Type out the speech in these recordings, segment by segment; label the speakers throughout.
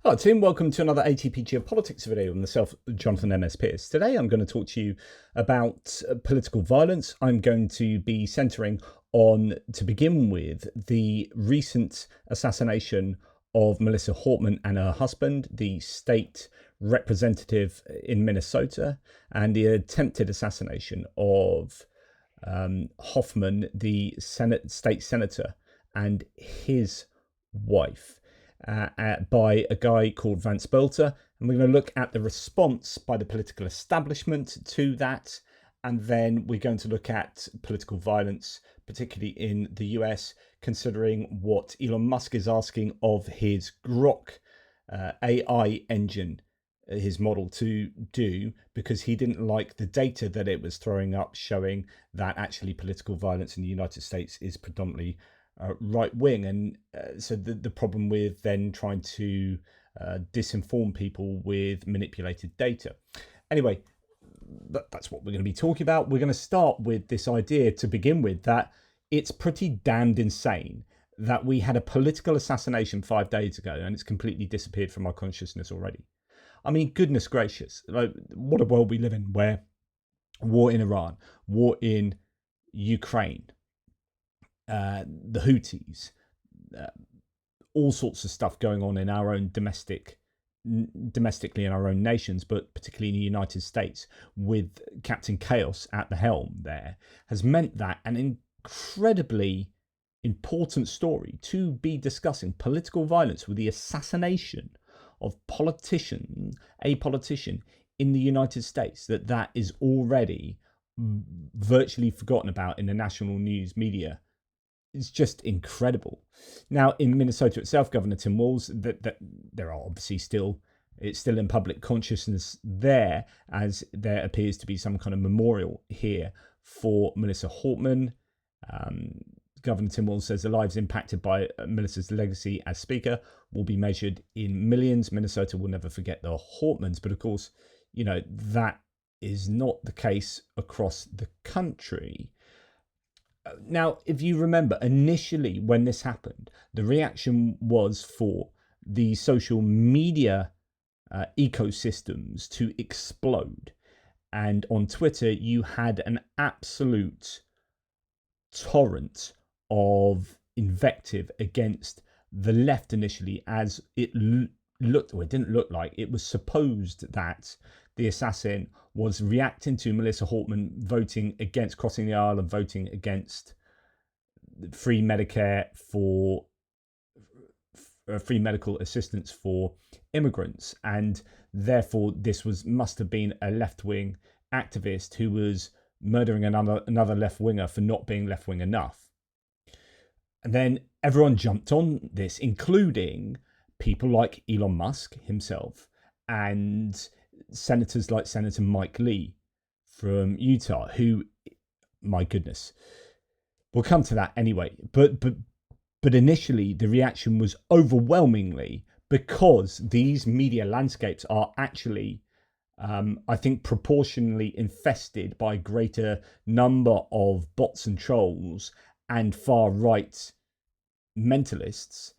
Speaker 1: Hello team, welcome to another ATP Geopolitics video with myself, Jonathan M.S. Pearce. Today I'm going to talk to you about political violence. I'm going to be centering on, to begin with, the recent assassination of Melissa Hortman and her husband, the state representative in Minnesota, and the attempted assassination of Hoffman, the state senator, and his wife. By a guy called Vance Belter, and we're going to look at the response by the political establishment to that, and then we're going to look at political violence, particularly in the US, considering what Elon Musk is asking of his Grok AI engine, his model, to do, because he didn't like the data that it was throwing up, showing that actually political violence in the United States is predominantly right wing, and so the problem with then trying to disinform people with manipulated data. Anyway, that's what we're going to be talking about. We're going to start with this idea to begin with, that it's pretty damned insane that we had a political assassination 5 days ago and it's completely disappeared from our consciousness already. I mean, goodness gracious, like, what a world we live in, where war in Iran, war in Ukraine, the Houthis, all sorts of stuff going on in our own domestically in our own nations, but particularly in the United States, with Captain Chaos at the helm there, has meant that an incredibly important story to be discussing, political violence with the assassination of a politician in the United States, that is already virtually forgotten about in the national news media. It's just incredible. Now, in Minnesota itself, Governor Tim Walz, that there are obviously it's still in public consciousness there, as there appears to be some kind of memorial here for Melissa Hortman. Governor Tim Walz says the lives impacted by Melissa's legacy as Speaker will be measured in millions. Minnesota will never forget the Hortmans, but of course, that is not the case across the country. Now, if you remember, initially when this happened, the reaction was for the social media ecosystems to explode. And on Twitter, you had an absolute torrent of invective against the left initially, as it looked, or it didn't look like, it was supposed that the assassin was reacting to Melissa Hortman voting against, crossing the aisle and voting against free Medicare for free medical assistance for immigrants, and therefore this must have been a left-wing activist who was murdering another left-winger for not being left-wing enough. And then everyone jumped on this, including people like Elon Musk himself and senators like Senator Mike Lee from Utah, who, my goodness, we'll come to that anyway. But initially the reaction was overwhelmingly, because these media landscapes are actually, I think, proportionally infested by greater number of bots and trolls and far right mentalists,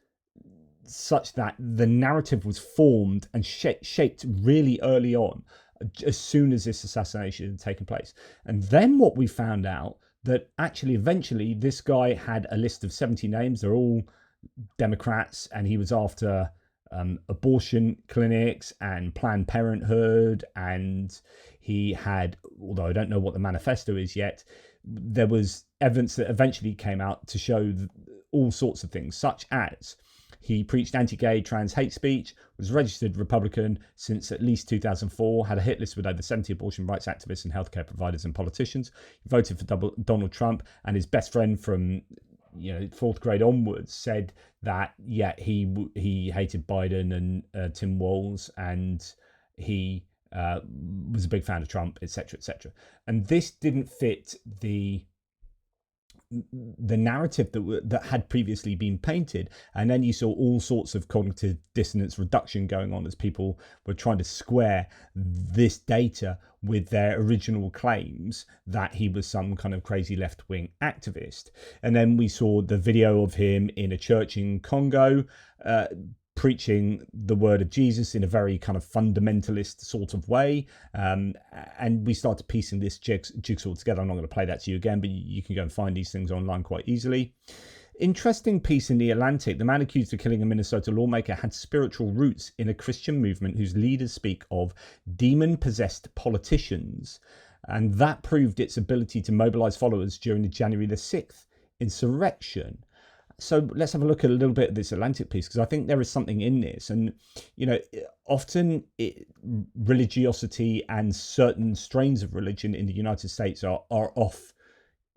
Speaker 1: such that the narrative was formed and shaped really early on, as soon as this assassination had taken place. And then what we found out, that actually eventually this guy had a list of 70 names. They're all Democrats, and he was after abortion clinics and Planned Parenthood, and he had, although I don't know what the manifesto is yet, there was evidence that eventually came out to show all sorts of things, such as he preached anti-gay, trans hate speech, was registered Republican since at least 2004, had a hit list with over 70 abortion rights activists and healthcare providers and politicians. He voted for Donald Trump, and his best friend from fourth grade onwards said that, yeah, he hated Biden and Tim Walz, and he was a big fan of Trump, etc., etc. And this didn't fit the narrative that had previously been painted. And then you saw all sorts of cognitive dissonance reduction going on as people were trying to square this data with their original claims that he was some kind of crazy left-wing activist. And then we saw the video of him in a church in Congo preaching the word of Jesus in a very kind of fundamentalist sort of way. And we started piecing this jigsaw together. I'm not going to play that to you again, but you can go and find these things online quite easily. Interesting piece in The Atlantic. The man accused of killing a Minnesota lawmaker had spiritual roots in a Christian movement whose leaders speak of demon-possessed politicians. And that proved its ability to mobilize followers during the January the 6th insurrection. So let's have a look at a little bit of this Atlantic piece, because I think there is something in this. And, often religiosity and certain strains of religion in the United States are off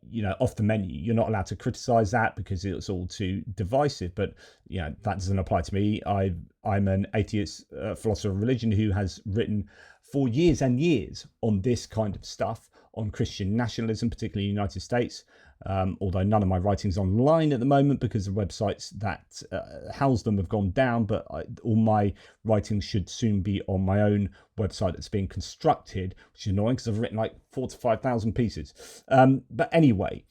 Speaker 1: the menu. You're not allowed to criticize that because it's all too divisive. But, that doesn't apply to me. I'm an atheist philosopher of religion who has written for years and years on this kind of stuff, on Christian nationalism, particularly in the United States. Although none of my writing's online at the moment because the websites that house them have gone down, but all my writings should soon be on my own website that's being constructed, which is annoying because I've written like 4,000 to 5,000 pieces. But anyway,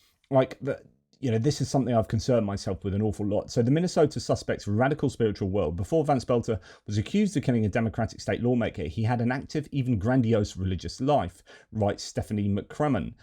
Speaker 1: this is something I've concerned myself with an awful lot. So the Minnesota suspect's radical spiritual world. Before Vance Belter was accused of killing a Democratic state lawmaker, he had an active, even grandiose religious life, writes Stephanie McCrummen.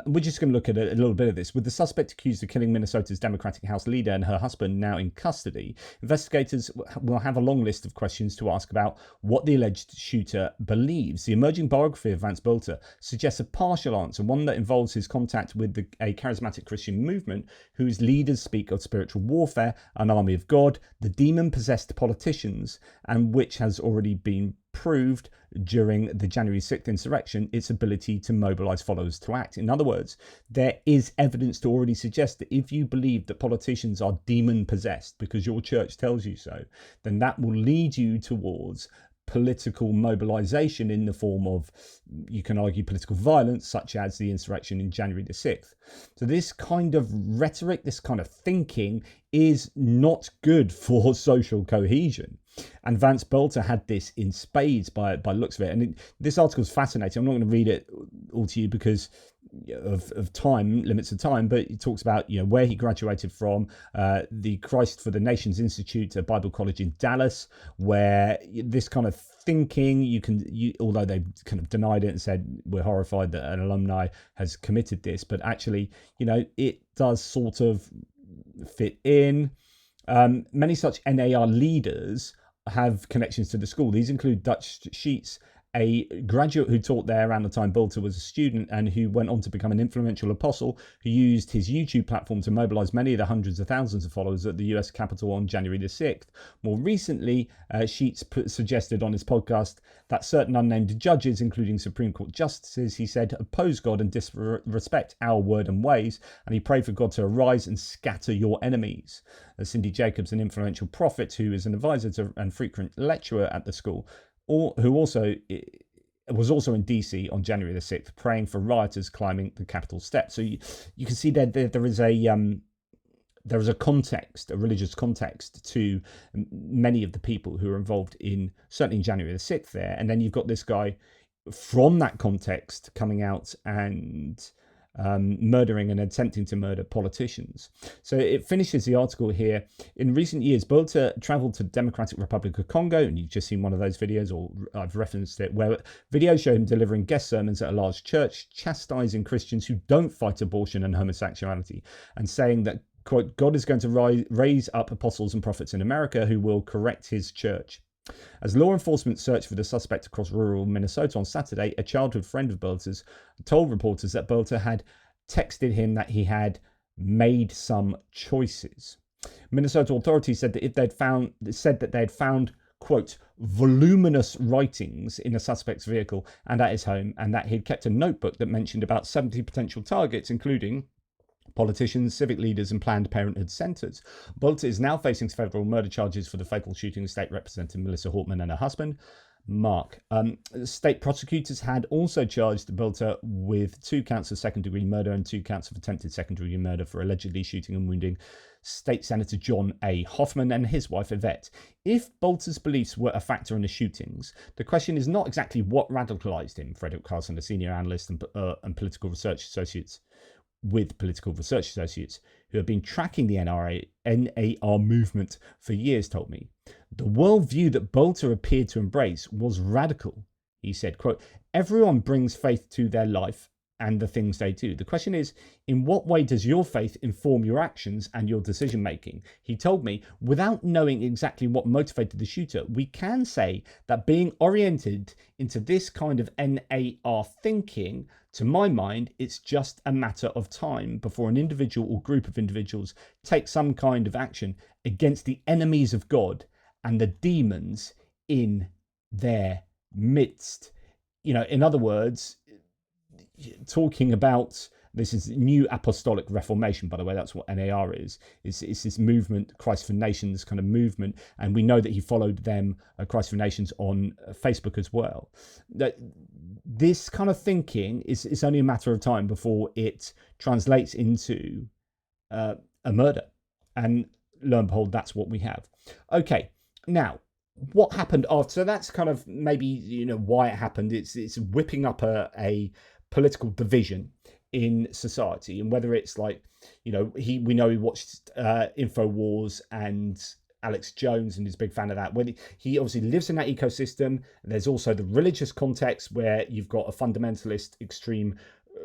Speaker 1: We're just going to look at a little bit of this. With the suspect accused of killing Minnesota's Democratic House leader and her husband now in custody, investigators will have a long list of questions to ask about what the alleged shooter believes. The emerging biography of Vance Belter suggests a partial answer, one that involves his contact with a charismatic Christian movement whose leaders speak of spiritual warfare, an army of God, the demon-possessed politicians, and which has already been proved during the January 6th insurrection, its ability to mobilize followers to act. In other words, there is evidence to already suggest that if you believe that politicians are demon-possessed because your church tells you so, then that will lead you towards political mobilization in the form of, you can argue, political violence, such as the insurrection in January the 6th. So this kind of rhetoric, this kind of thinking is not good for social cohesion. And Vance Belter had this in spades by looks of it. And this article is fascinating. I'm not going to read it all to you because of time, limits of time, but it talks about where he graduated from, the Christ for the Nations Institute, a Bible college in Dallas, where this kind of thinking, although they kind of denied it and said we're horrified that an alumni has committed this, but actually, it does sort of fit in. Many such NAR leaders have connections to the school. These include Dutch Sheets, a graduate who taught there around the time Belter was a student and who went on to become an influential apostle who used his YouTube platform to mobilize many of the hundreds of thousands of followers at the US Capitol on January the 6th. More recently, Sheets suggested on his podcast that certain unnamed judges, including Supreme Court justices, he said, oppose God and disrespect our word and ways, and he prayed for God to arise and scatter your enemies. Cindy Jacobs, an influential prophet who is an advisor to and frequent lecturer at the school, who also was also in DC on January the 6th, praying for rioters climbing the Capitol steps. So you can see that there is a context, a religious context to many of the people who are involved in, certainly in January the 6th there. And then you've got this guy from that context coming out and murdering and attempting to murder politicians. So it finishes the article here. In recent years, Belter traveled to the Democratic Republic of Congo, and you've just seen one of those videos, or I've referenced it, where videos show him delivering guest sermons at a large church, chastising Christians who don't fight abortion and homosexuality, and saying that, quote, God is going to raise up apostles and prophets in America who will correct his church. As law enforcement searched for the suspect across rural Minnesota on Saturday, a childhood friend of Belter's told reporters that Belter had texted him that he had made some choices. Minnesota authorities said that they had found, quote, voluminous writings in the suspect's vehicle and at his home, and that he'd kept a notebook that mentioned about 70 potential targets, including politicians, civic leaders, and Planned Parenthood centers. Belter is now facing federal murder charges for the fatal shooting of State Representative Melissa Hortman and her husband, Mark. State prosecutors had also charged Belter with 2 counts of second-degree murder and 2 counts of attempted second-degree murder for allegedly shooting and wounding State Senator John A. Hoffman and his wife Yvette. If Belter's beliefs were a factor in the shootings, the question is not exactly what radicalized him, Frederick Carson, a senior analyst and political research associate with political research associates who have been tracking the NAR movement for years told me. The worldview that Bolter appeared to embrace was radical. He said, quote, everyone brings faith to their life and the things they do. The question is, in what way does your faith inform your actions and your decision making? He told me, without knowing exactly what motivated the shooter, we can say that being oriented into this kind of NAR thinking, to my mind, it's just a matter of time before an individual or group of individuals take some kind of action against the enemies of God and the demons in their midst. You know, in other words, talking about, this is new apostolic reformation, by the way, that's what NAR is. It's this movement, Christ for Nations kind of movement, and we know that he followed them, Christ for Nations, on Facebook as well. That this kind of thinking is only a matter of time before it translates into a murder, and lo and behold, that's what we have. Okay, now what happened after? So that's kind of maybe, you know, why it happened. It's whipping up a political division in society, and whether it's like, you know, we know he watched InfoWars and Alex Jones and is a big fan of that. When he obviously lives in that ecosystem, there's also the religious context where you've got a fundamentalist extreme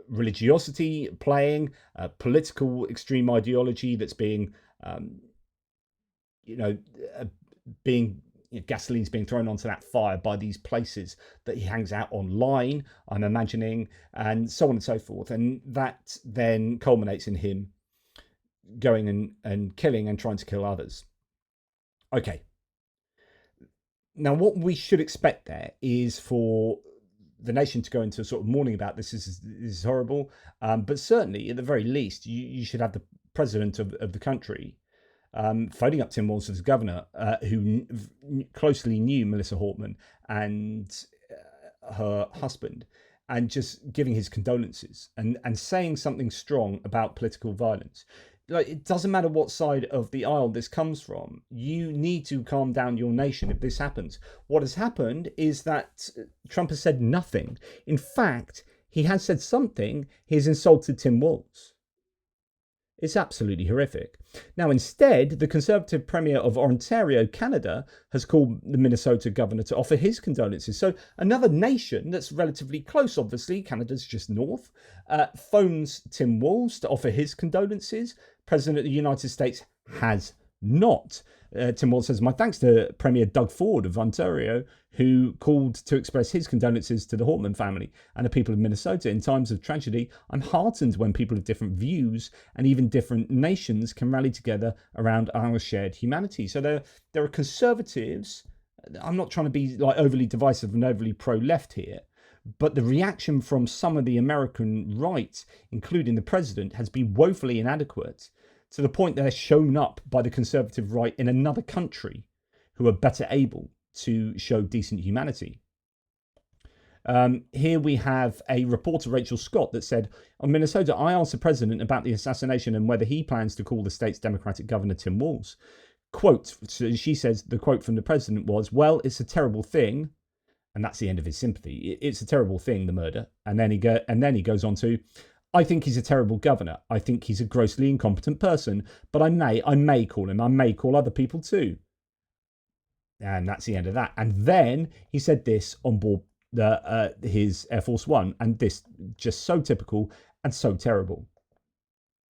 Speaker 1: religiosity playing, political extreme ideology that's being, gasoline's being thrown onto that fire by these places that he hangs out online, I'm imagining, and so on and so forth. And that then culminates in him going and killing and trying to kill others. Okay. Now, what we should expect there is for the nation to go into a sort of mourning about this. This is horrible. But certainly, at the very least, you should have the president of the country phoning up Tim Walz as governor, who closely knew Melissa Hortman and her husband, and just giving his condolences and saying something strong about political violence. Like, it doesn't matter what side of the aisle this comes from. You need to calm down your nation if this happens. What has happened is that Trump has said nothing. In fact, he has said something. He has insulted Tim Walz. It's absolutely horrific. Now, instead, the Conservative Premier of Ontario, Canada, has called the Minnesota Governor to offer his condolences. So another nation that's relatively close, obviously, Canada's just north, phones Tim Walz to offer his condolences. President of the United States has not. Tim Walz says, my thanks to Premier Doug Ford of Ontario, who called to express his condolences to the Hortman family and the people of Minnesota. In times of tragedy, I'm heartened when people of different views and even different nations can rally together around our shared humanity. So there are conservatives. I'm not trying to be like overly divisive and overly pro-left here, but the reaction from some of the American right, including the president, has been woefully inadequate, to the point they're shown up by the conservative right in another country who are better able to show decent humanity. Here we have a reporter, Rachel Scott, that said, on Minnesota, I asked the president about the assassination and whether he plans to call the state's Democratic governor, Tim Walz. Quote, so she says, the quote from the president was, well, it's a terrible thing. And that's the end of his sympathy. It's a terrible thing, the murder. And then he goes on to, I think he's a terrible governor. I think he's a grossly incompetent person, but I may call him. I may call other people too. And that's the end of that. And then he said this on board his Air Force One, and this just so typical and so terrible.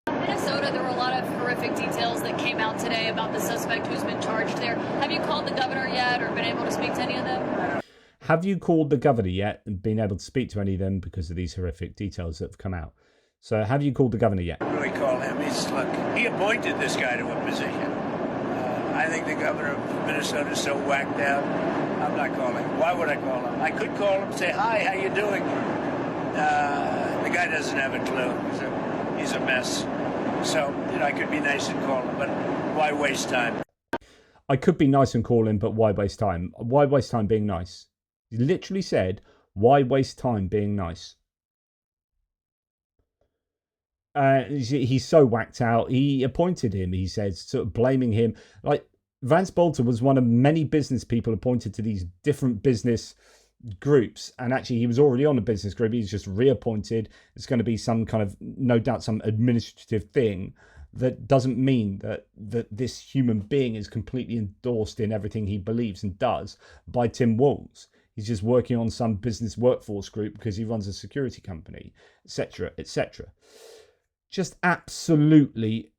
Speaker 2: Minnesota, there were a lot of horrific details that came out today about the suspect who's been charged there. Have you called the governor yet or been able to speak to any of them?
Speaker 1: Have you called the governor yet and been able to speak to any of them because of these horrific details that have come out? So have you called the governor yet?
Speaker 3: Really call him. He appointed this guy to a position. I think the governor of Minnesota is so whacked out. I'm not calling. Why would I call him? I could call him and say, hi, how you doing? The guy doesn't have a clue. He's a mess. So, I could be nice and call him, but why waste time?
Speaker 1: I could be nice and call him, but why waste time? Why waste time being nice? He literally said, why waste time being nice? He's so whacked out. He appointed him, he says, sort of blaming him. Like, Vance Bolter was one of many business people appointed to these different business groups, and actually he was already on a business group. He's just reappointed. It's going to be some kind of, no doubt, some administrative thing. That doesn't mean that this human being is completely endorsed in everything he believes and does by Tim Walz. He's just working on some business workforce group because he runs a security company, etc., etc. Just absolutely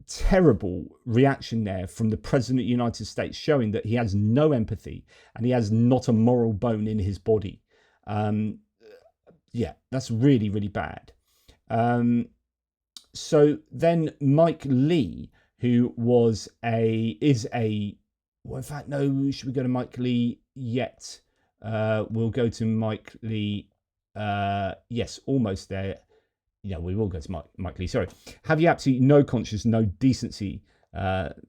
Speaker 1: terrible reaction there from the President of the United States, showing that he has no empathy and he has not a moral bone in his body. Yeah, that's really, really bad. So then Mike Lee, who is a, well, in fact, no, should we go to Mike Lee yet? We'll go to Mike Lee. Yes, almost there. Yeah, we will go to Mike Lee. Sorry. Have you absolutely no conscience, no decency?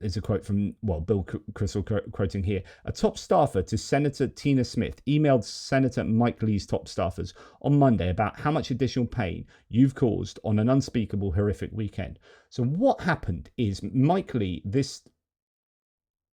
Speaker 1: Is a quote from, well, Bill Crystal quoting here. A top staffer to Senator Tina Smith emailed Senator Mike Lee's top staffers on Monday about how much additional pain you've caused on an unspeakable, horrific weekend. So what happened is Mike Lee, this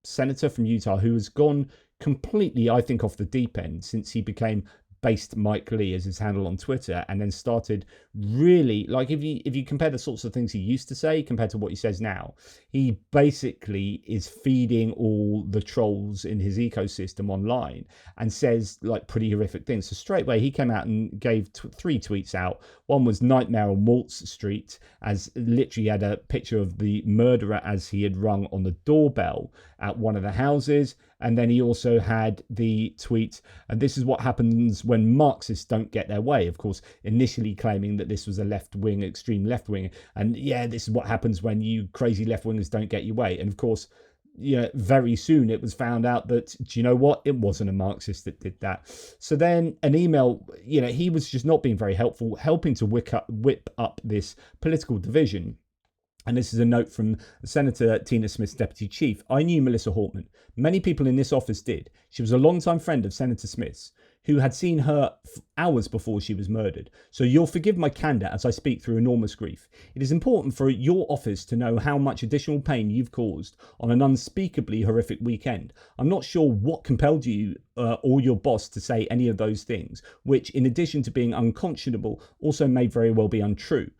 Speaker 1: senator from Utah, who has gone completely, I think, off the deep end since he became based Mike Lee as his handle on Twitter, and then started really, like, if you compare the sorts of things he used to say compared to what he says now, he basically is feeding all the trolls in his ecosystem online and says like pretty horrific things. So straight away he came out and gave 3 tweets out. One was Nightmare on Waltz Street, as literally had a picture of the murderer as he had rung on the doorbell at one of the houses. And then he also had the tweet, and this is what happens when Marxists don't get their way. Of course, initially claiming that this was a left-wing, extreme left-wing. And yeah, this is what happens when you crazy left-wingers don't get your way. And of course, very soon it was found out that, do you know what? It wasn't a Marxist that did that. So then an email, he was just not being very helpful, helping to whip up this political division. And this is a note from Senator Tina Smith's deputy chief. I knew Melissa Hortman. Many people in this office did. She was a longtime friend of Senator Smith's, who had seen her hours before she was murdered. So you'll forgive my candor as I speak through enormous grief. It is important for your office to know how much additional pain you've caused on an unspeakably horrific weekend. I'm not sure what compelled you or your boss to say any of those things, which, in addition to being unconscionable, also may very well be untrue.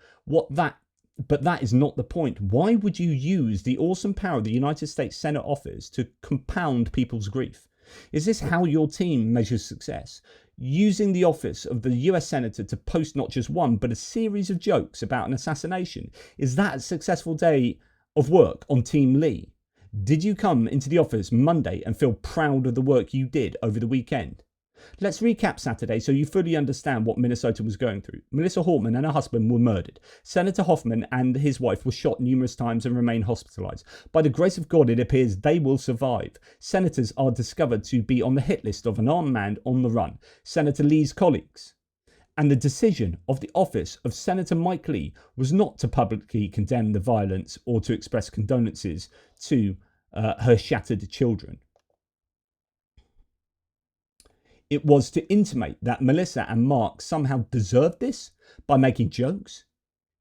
Speaker 1: But that is not the point. Why would you use the awesome power of the United States Senate office to compound people's grief? Is this how your team measures success? Using the office of the US Senator to post not just one, but a series of jokes about an assassination? Is that a successful day of work on Team Lee? Did you come into the office Monday and feel proud of the work you did over the weekend? Let's recap Saturday so you fully understand what Minnesota was going through. Melissa Hortman and her husband were murdered. Senator Hoffman and his wife were shot numerous times and remain hospitalized. By the grace of God, it appears they will survive. Senators are discovered to be on the hit list of an armed man on the run, Senator Lee's colleagues. And the decision of the office of Senator Mike Lee was not to publicly condemn the violence or to express condolences to her shattered children. It was to intimate that Melissa and Mark somehow deserved this by making jokes.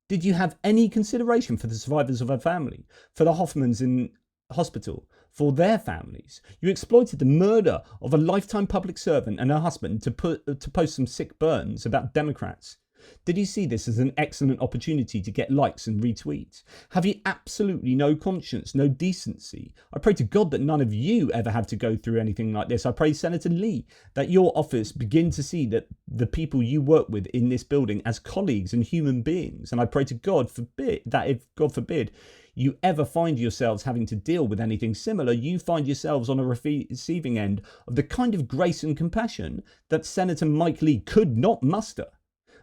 Speaker 1: Did you have any consideration for the survivors of her family, for the Hoffmans in hospital, for their families? You exploited the murder of a lifetime public servant and her husband to post some sick burns about Democrats. Did you see this as an excellent opportunity to get likes and retweets? Have you absolutely no conscience, no decency? I pray to God that none of you ever have to go through anything like this. I pray, Senator Lee, that your office begin to see that the people you work with in this building as colleagues and human beings. And I pray to God that if, God forbid, you ever find yourselves having to deal with anything similar, you find yourselves on a receiving end of the kind of grace and compassion that Senator Mike Lee could not muster.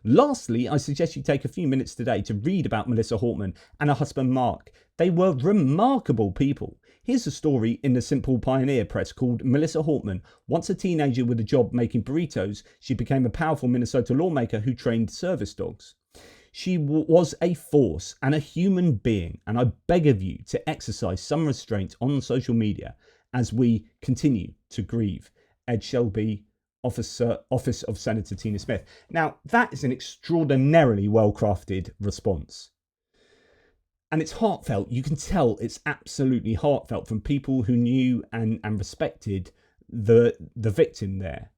Speaker 1: Lastly, I suggest you take a few minutes today to read about Melissa Hortman and her husband Mark. They were remarkable people. Here's a story in the Simple Pioneer Press called Melissa Hortman. Once a teenager with a job making burritos, she became a powerful Minnesota lawmaker who trained service dogs. She was a force and a human being, and I beg of you to exercise some restraint on social media as we continue to grieve. Ed Shelby, Office of Senator Tina Smith. Now, that is an extraordinarily well-crafted response. And it's heartfelt. You can tell it's absolutely heartfelt from people who knew and respected the victim there.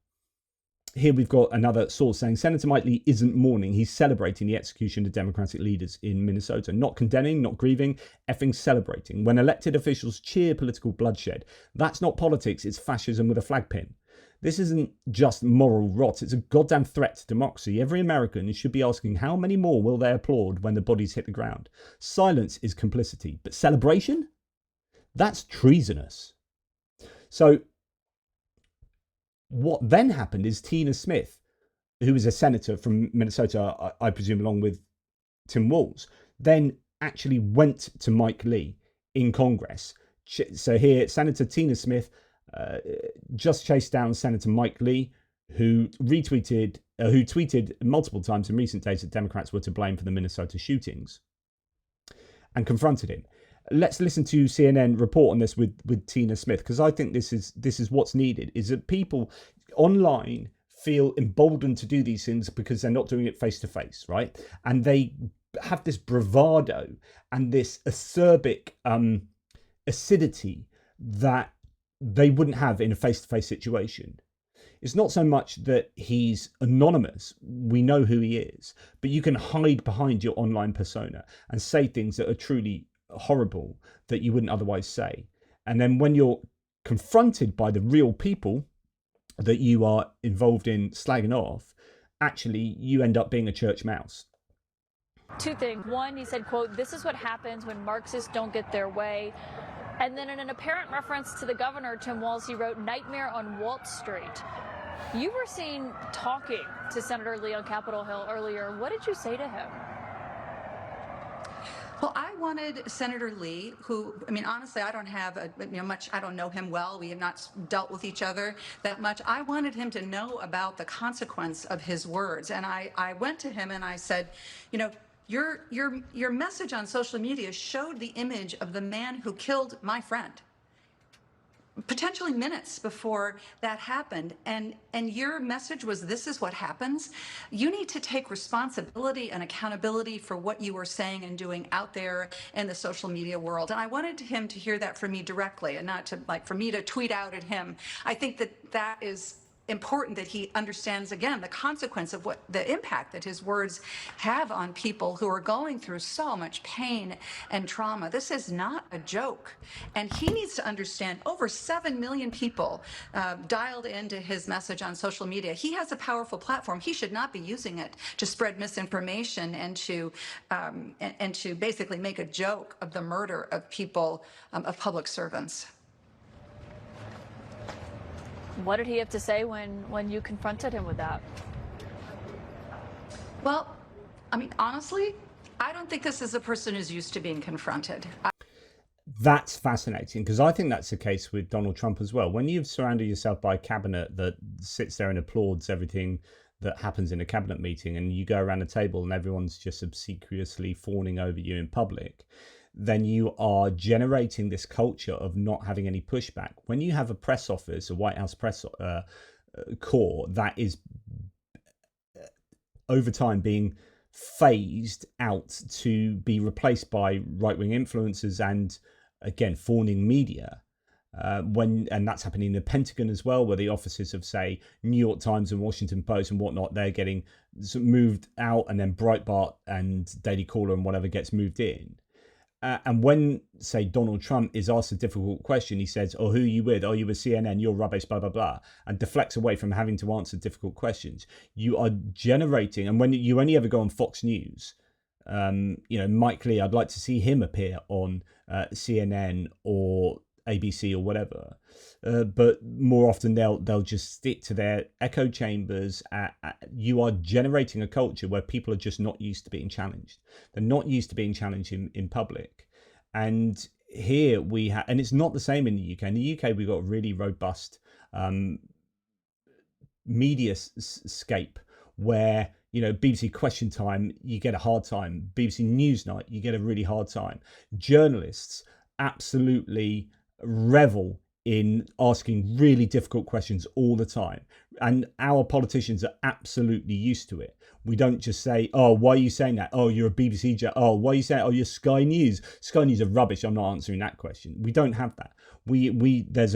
Speaker 1: here we've got another source saying Senator Mike Lee isn't mourning. He's celebrating the execution of Democratic leaders in Minnesota. Not condemning, not grieving, effing celebrating. When elected officials cheer political bloodshed, that's not politics, it's fascism with a flag pin. This isn't just moral rot, it's a goddamn threat to democracy. Every American should be asking how many more will they applaud when the bodies hit the ground. Silence is complicity, but celebration? That's treasonous. So what then happened is Tina Smith, who is a senator from Minnesota, I presume along with Tim Walz, then actually went to Mike Lee in Congress. So here, Senator Tina Smith just chased down Senator Mike Lee, who tweeted multiple times in recent days that Democrats were to blame for the Minnesota shootings, and confronted him. Let's listen to CNN report on this with Tina Smith, because I think this is what's needed, is that people online feel emboldened to do these things because they're not doing it face to face, right? And they have this bravado and this acerbic acidity that they wouldn't have in a face to face situation. It's not so much that he's anonymous, we know who he is, but you can hide behind your online persona and say things that are truly horrible that you wouldn't otherwise say. And then when you're confronted by the real people that you are involved in slagging off, actually you end up being a church mouse.
Speaker 2: Two things. One, he said, quote, "This is what happens when Marxists don't get their way." And then in an apparent reference to the governor, Tim Walz, he wrote, "Nightmare on Wall Street." You were seen talking to Senator Lee on Capitol Hill earlier. What did you say to him?
Speaker 4: Well, I wanted Senator Lee, who, I mean, honestly, I don't have much, I don't know him well. We have not dealt with each other that much. I wanted him to know about the consequence of his words. And I went to him and I said, you know, your message on social media showed the image of the man who killed my friend, potentially minutes before that happened, and your message was, this is what happens. You need to take responsibility and accountability for what you were saying and doing out there in the social media world. And I wanted him to hear that from me directly, and not to for me to tweet out at him. I think that is important, that he understands, again, the consequence of what the impact that his words have on people who are going through so much pain and trauma. This is not a joke. And he needs to understand over 7 million people dialed into his message on social media. He has a powerful platform. He should not be using it to spread misinformation and to basically make a joke of the murder of people, of public servants.
Speaker 2: What did he have to say when you confronted him with that?
Speaker 4: Well, I mean, honestly, I don't think this is a person who's used to being confronted.
Speaker 1: That's fascinating, because I think that's the case with Donald Trump as well. When you've surrounded yourself by a cabinet that sits there and applauds everything that happens in a cabinet meeting, and you go around the table and everyone's just obsequiously fawning over you in public, then you are generating this culture of not having any pushback. When you have a press office, a White House press corps that is over time being phased out to be replaced by right-wing influencers and, again, fawning media, and that's happening in the Pentagon as well, where the offices of, say, New York Times and Washington Post and whatnot, they're getting moved out, and then Breitbart and Daily Caller and whatever gets moved in. And when, say, Donald Trump is asked a difficult question, he says, "Oh, who are you with? Oh, you with CNN, you're rubbish, blah, blah, blah," and deflects away from having to answer difficult questions. You are generating, and when you only ever go on Fox News, Mike Lee, I'd like to see him appear on CNN or ABC or whatever, but more often they'll just stick to their echo chambers. You are generating a culture where people are just not used to being challenged. They're not used to being challenged in public. And here we have, and it's not the same in the UK. In the UK, we've got a really robust media scape where, BBC Question Time, you get a hard time. BBC Newsnight, you get a really hard time. Journalists absolutely revel in asking really difficult questions all the time, and our politicians are absolutely used to it. We don't just say, "Oh, why are you saying that? Oh, you're a BBC oh, why are you saying, oh, you're Sky News are rubbish, I'm not answering that question." We don't have that. There's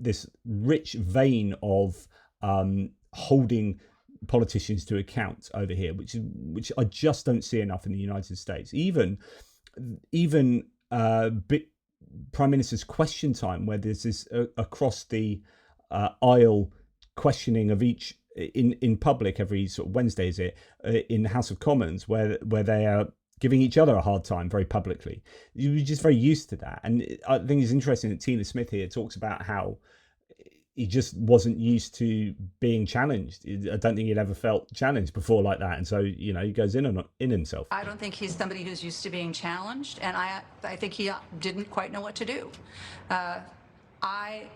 Speaker 1: this rich vein of holding politicians to account over here, which I just don't see enough in the United States. Even Prime Minister's question time, where there's this across the aisle questioning of each in public every sort of Wednesday, is it, in the House of Commons, where they are giving each other a hard time very publicly. You're just very used to that. And I think it's interesting that Tina Smith here talks about how he just wasn't used to being challenged. I don't think he'd ever felt challenged before like that. And so, you know, he goes in himself.
Speaker 4: I don't think he's somebody who's used to being challenged, and I think he didn't quite know what to do. I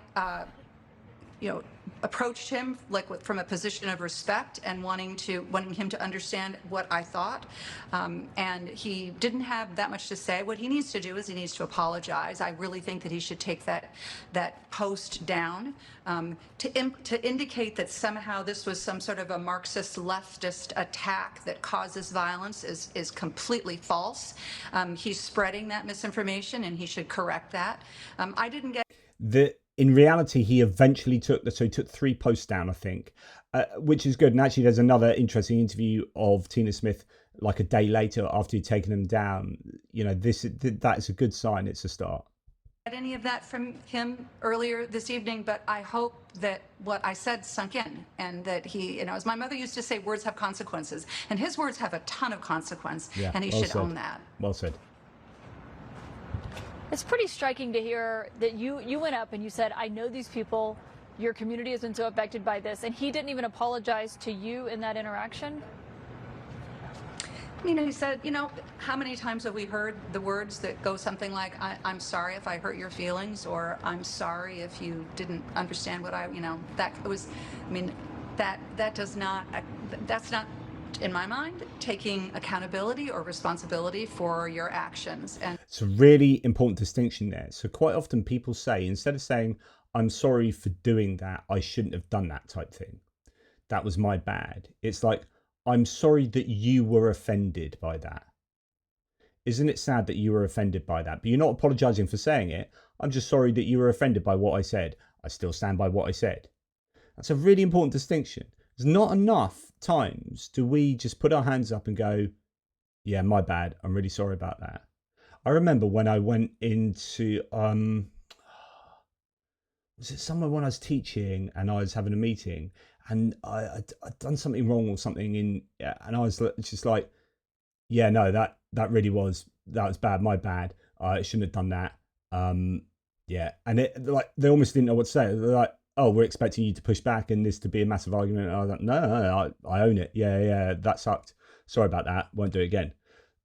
Speaker 4: approached him from a position of respect and wanting him to understand what I thought. And he didn't have that much to say. What he needs to do is he needs to apologize. I really think that he should take that post down. To indicate that somehow this was some sort of a Marxist leftist attack that causes violence is completely false. He's spreading that misinformation, and he should correct that. I didn't get
Speaker 1: in reality, he eventually took 3 posts down, I think, which is good. And actually, there's another interesting interview of Tina Smith like a day later after he'd taken them down. You know, that is a good sign. It's a start.
Speaker 4: Any of that from him earlier this evening, but I hope that what I said sunk in, and that he, as my mother used to say, words have consequences, and his words have a ton of consequence, and he should own that.
Speaker 1: Well said.
Speaker 2: It's pretty striking to hear that you went up and you said, I know these people, your community has been so affected by this, and he didn't even apologize to you in that interaction?
Speaker 4: He said, how many times have we heard the words that go something like, I'm sorry if I hurt your feelings, or I'm sorry if you didn't understand what that's not, in my mind, taking accountability or responsibility for your actions. And
Speaker 1: it's a really important distinction there. So quite often people say, instead of saying, I'm sorry for doing that, I shouldn't have done that type thing, that was my bad, it's like, I'm sorry that you were offended by that. Isn't it sad that you were offended by that? But you're not apologizing for saying it. I'm just sorry that you were offended by what I said. I still stand by what I said. That's a really important distinction. There's not enough times do we just put our hands up and go, yeah, my bad, I'm really sorry about that. I remember when I went into was it somewhere when I was teaching and I was having a meeting, and I'd done something wrong or something and I was just like, yeah, no, that was bad, my bad, I shouldn't have done that. Yeah, and they almost didn't know what to say. They're like, oh, we're expecting you to push back and this to be a massive argument. And I was like, no, I own it. Yeah, that sucked. Sorry about that. Won't do it again.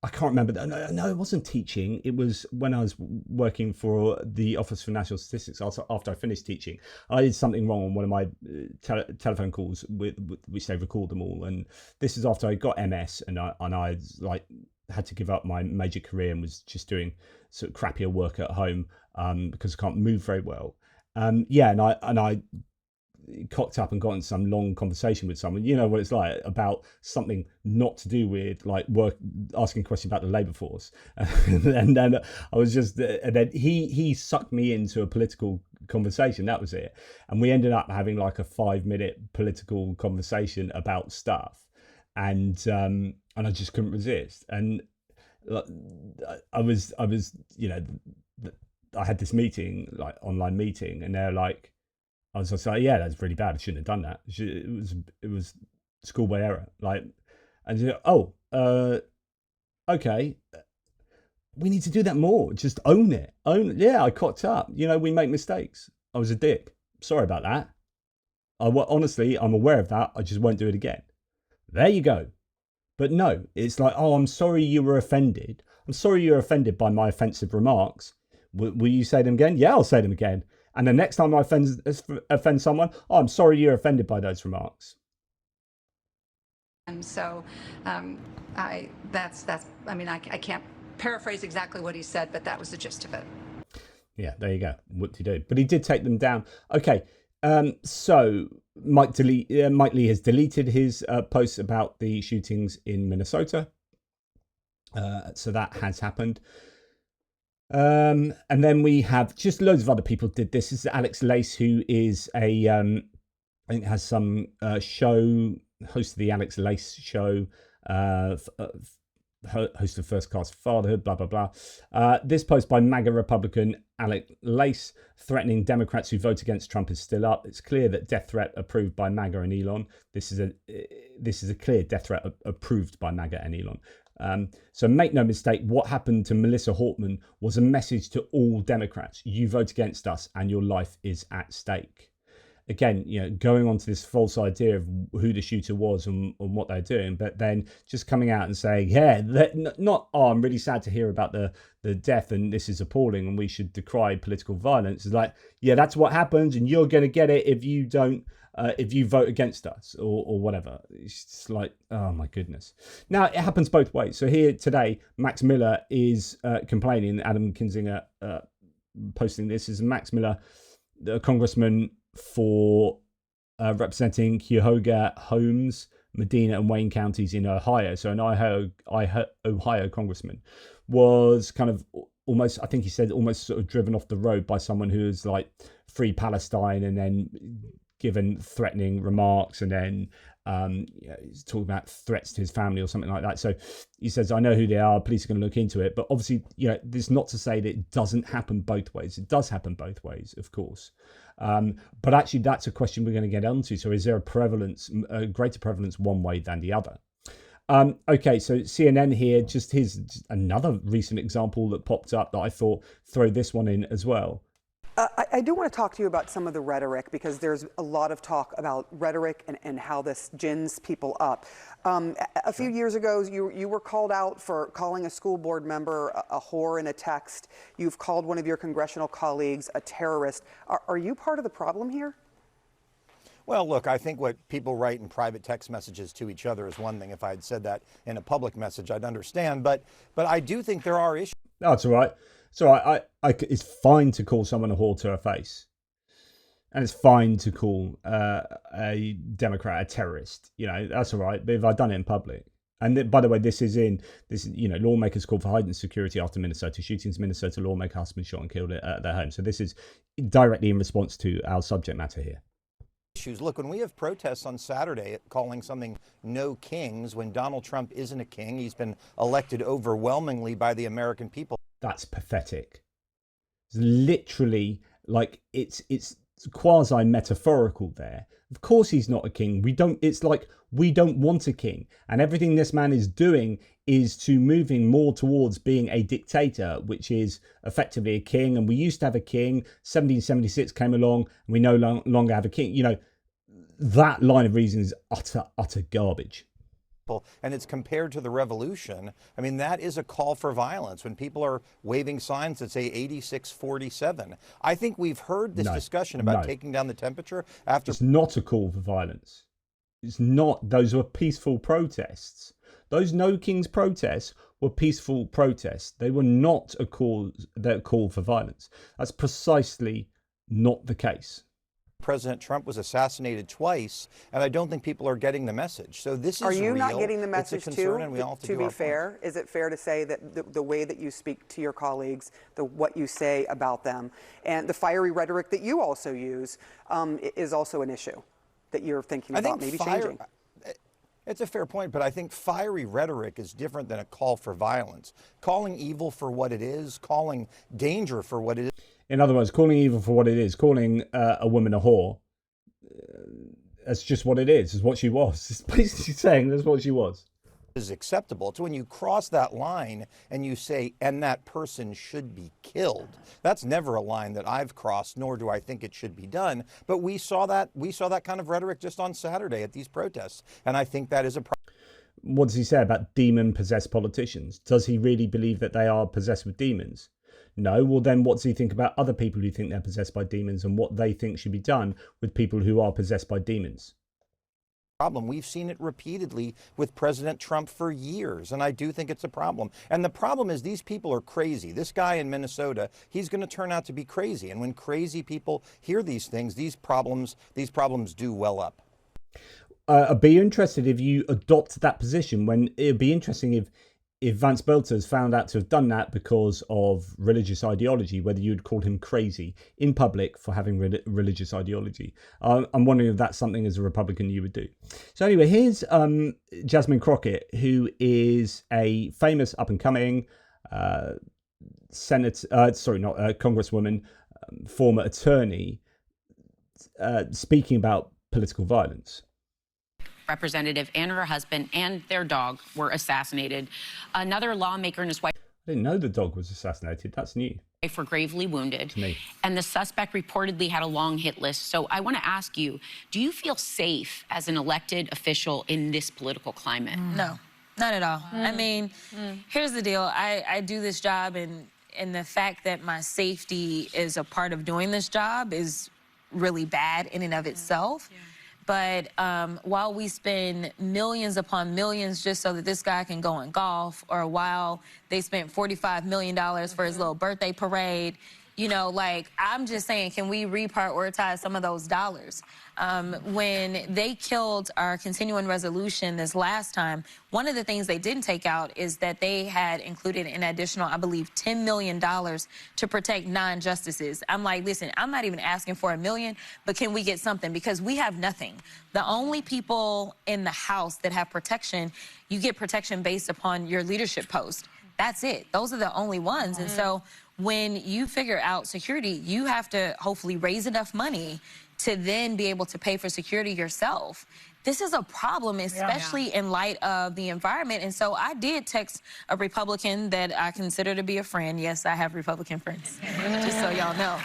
Speaker 1: I can't remember. No, it wasn't teaching. It was when I was working for the Office for National Statistics. After I finished teaching, I did something wrong on one of my telephone calls, which they record them all. And this is after I got MS, and I had to give up my major career and was just doing sort of crappier work at home because I can't move very well. And I cocked up and got into some long conversation with someone. You know what it's like, about something not to do with like work, asking a question about the labour force. And then I was just, and then he sucked me into a political conversation. That was it. And we ended up having like a 5-minute political conversation about stuff. And I just couldn't resist. And I was, I had this meeting, like online meeting, and they're like, I was just like, yeah, that's really bad. I shouldn't have done that. It was schoolboy error. Like, and okay, we need to do that more. Just own it. Yeah, I cocked up. We make mistakes. I was a dick. Sorry about that. Honestly, I'm aware of that. I just won't do it again. There you go. But no, it's like, oh, I'm sorry you were offended. I'm sorry you were offended by my offensive remarks. Will you say them again? Yeah, I'll say them again. And the next time I offend someone, oh, I'm sorry you're offended by those remarks.
Speaker 4: And so I can't paraphrase exactly what he said, but that was the gist of it.
Speaker 1: Yeah, there you go. Whoop-de-doo. But he did take them down. Okay, so Mike Lee has deleted his posts about the shootings in Minnesota. So that has happened. And then we have just loads of other people did this. This is Alex Lace, who is a I think it has some show, host of the Alex Lace show, host of First Class Fatherhood, blah, blah, blah. This post by MAGA Republican Alex Lace threatening Democrats who vote against Trump is still up. It's clear that death threat approved by MAGA and Elon. This is a clear death threat approved by MAGA and Elon. So make no mistake, what happened to Melissa Hortman was a message to all Democrats. You vote against us and your life is at stake. Again, going on to this false idea of who the shooter was and what they're doing, but then just coming out and saying, I'm really sad to hear about the death and this is appalling and we should decry political violence. It's like, yeah, that's what happens and you're going to get it if you don't, if you vote against us or whatever. It's just like, oh my goodness. Now, it happens both ways. So here today, Max Miller is complaining, Adam Kinzinger posting this, is Max Miller, the congressman for representing Cuyahoga, Holmes, Medina and Wayne counties in Ohio. So an Ohio congressman was kind of almost, I think he said, almost sort of driven off the road by someone who was like free Palestine and then given threatening remarks and then he's talking about threats to his family or something like that. So he says, I know who they are, police are going to look into it. But obviously, this is not to say that it doesn't happen both ways. It does happen both ways, of course. But actually, that's a question we're going to get onto. So is there a greater prevalence one way than the other? Okay, so CNN here, here's another recent example that popped up that I thought throw this one in as well.
Speaker 5: I do want to talk to you about some of the rhetoric, because there's a lot of talk about rhetoric and how this gins people up. A few years ago, you were called out for calling a school board member a whore in a text. You've called one of your congressional colleagues a terrorist. Are you part of the problem here?
Speaker 6: Well, look, I think what people write in private text messages to each other is one thing. If I had said that in a public message, I'd understand. But I do think there are issues.
Speaker 1: That's all right. So it's fine to call someone a whore to her face, and it's fine to call a Democrat a terrorist. That's all right. But if I've done it in public, and by the way, this is lawmakers called for heightened security after Minnesota shootings. Minnesota lawmaker husband shot and killed at their home. So this is directly in response to our subject matter here.
Speaker 6: Look, when we have protests on Saturday calling something no kings, when Donald Trump isn't a king, he's been elected overwhelmingly by the American people.
Speaker 1: That's pathetic. It's literally like it's quasi metaphorical there. Of course he's not a king. It's like we don't want a king. And everything this man is doing is to moving more towards being a dictator, which is effectively a king. And we used to have a king. 1776 came along and we no longer have a king. That line of reason is utter garbage.
Speaker 6: And it's compared to the revolution. I mean, that is a call for violence when people are waving signs that say 86-47. I think we've heard this discussion about taking down the temperature after.
Speaker 1: It's not a call for violence. It's not. Those were peaceful protests. Those No Kings protests were peaceful protests. They were not a call for violence. That's precisely not the case.
Speaker 6: President Trump was assassinated twice, and I don't think people are getting the message. So this is
Speaker 5: Are you
Speaker 6: real.
Speaker 5: not getting the message too?
Speaker 6: And we all have
Speaker 5: to be fair, is it fair to say that the way that you speak to your colleagues, what you say about them, and the fiery rhetoric that you also use is also an issue that you're thinking about maybe changing?
Speaker 6: It's a fair point, but I think fiery rhetoric is different than a call for violence. Calling evil for what it is, calling danger for what it is.
Speaker 1: In other words, calling evil for what it is, calling a woman a whore, that's just what it is. It's what she was. It's basically saying that's what she was.
Speaker 6: Is acceptable. It's when you cross that line and you say, and that person should be killed. That's never a line that I've crossed, nor do I think it should be done. But we saw that kind of rhetoric just on Saturday at these protests. And I think that is a problem.
Speaker 1: What does he say about demon-possessed politicians? Does he really believe that they are possessed with demons? No. Well, then what does he think about other people who think they're possessed by demons and what they think should be done with people who are possessed by demons?
Speaker 6: Problem. We've seen it repeatedly with President Trump for years, and I do think it's a problem. And the problem is these people are crazy. This guy in Minnesota, he's going to turn out to be crazy. And when crazy people hear these things, these problems do well up. I'd
Speaker 1: be interested if you adopt that position. When it'd be interesting if Vance Belter's found out to have done that because of religious ideology, whether you'd call him crazy in public for having religious ideology. I'm wondering if that's something as a Republican you would do. So anyway, here's Jasmine Crockett, who is a famous up-and-coming congresswoman, former attorney, speaking about political violence.
Speaker 7: Representative and her husband and their dog were assassinated. Another lawmaker and his wife.
Speaker 1: I didn't know the dog was assassinated. That's new.
Speaker 7: Were gravely wounded.
Speaker 1: To me.
Speaker 7: And the suspect reportedly had a long hit list. So I want to ask you, do you feel safe as an elected official in this political climate?
Speaker 8: No, not at all. I mean, here's the deal. I do this job, and the fact that my safety is a part of doing this job is really bad in and of itself. But while we spend millions upon millions just so that this guy can go and golf, or while they spent $45 million for his little birthday parade, you know, like, I'm just saying, can we reprioritize some of those dollars? When they killed our continuing resolution this last time, one of the things they didn't take out is that they had included an additional, I believe, $10 million to protect non-justices. I'm like, listen, I'm not even asking for $1 million, but can we get something? Because we have nothing. The only people in the House that have protection, you get protection based upon your leadership post. That's it. Those are the only ones. And so when you figure out security, you have to hopefully raise enough money to then be able to pay for security yourself. This is a problem, especially in light of the environment. And so I did text a Republican that I consider to be a friend. Yes, I have Republican friends, just so y'all know.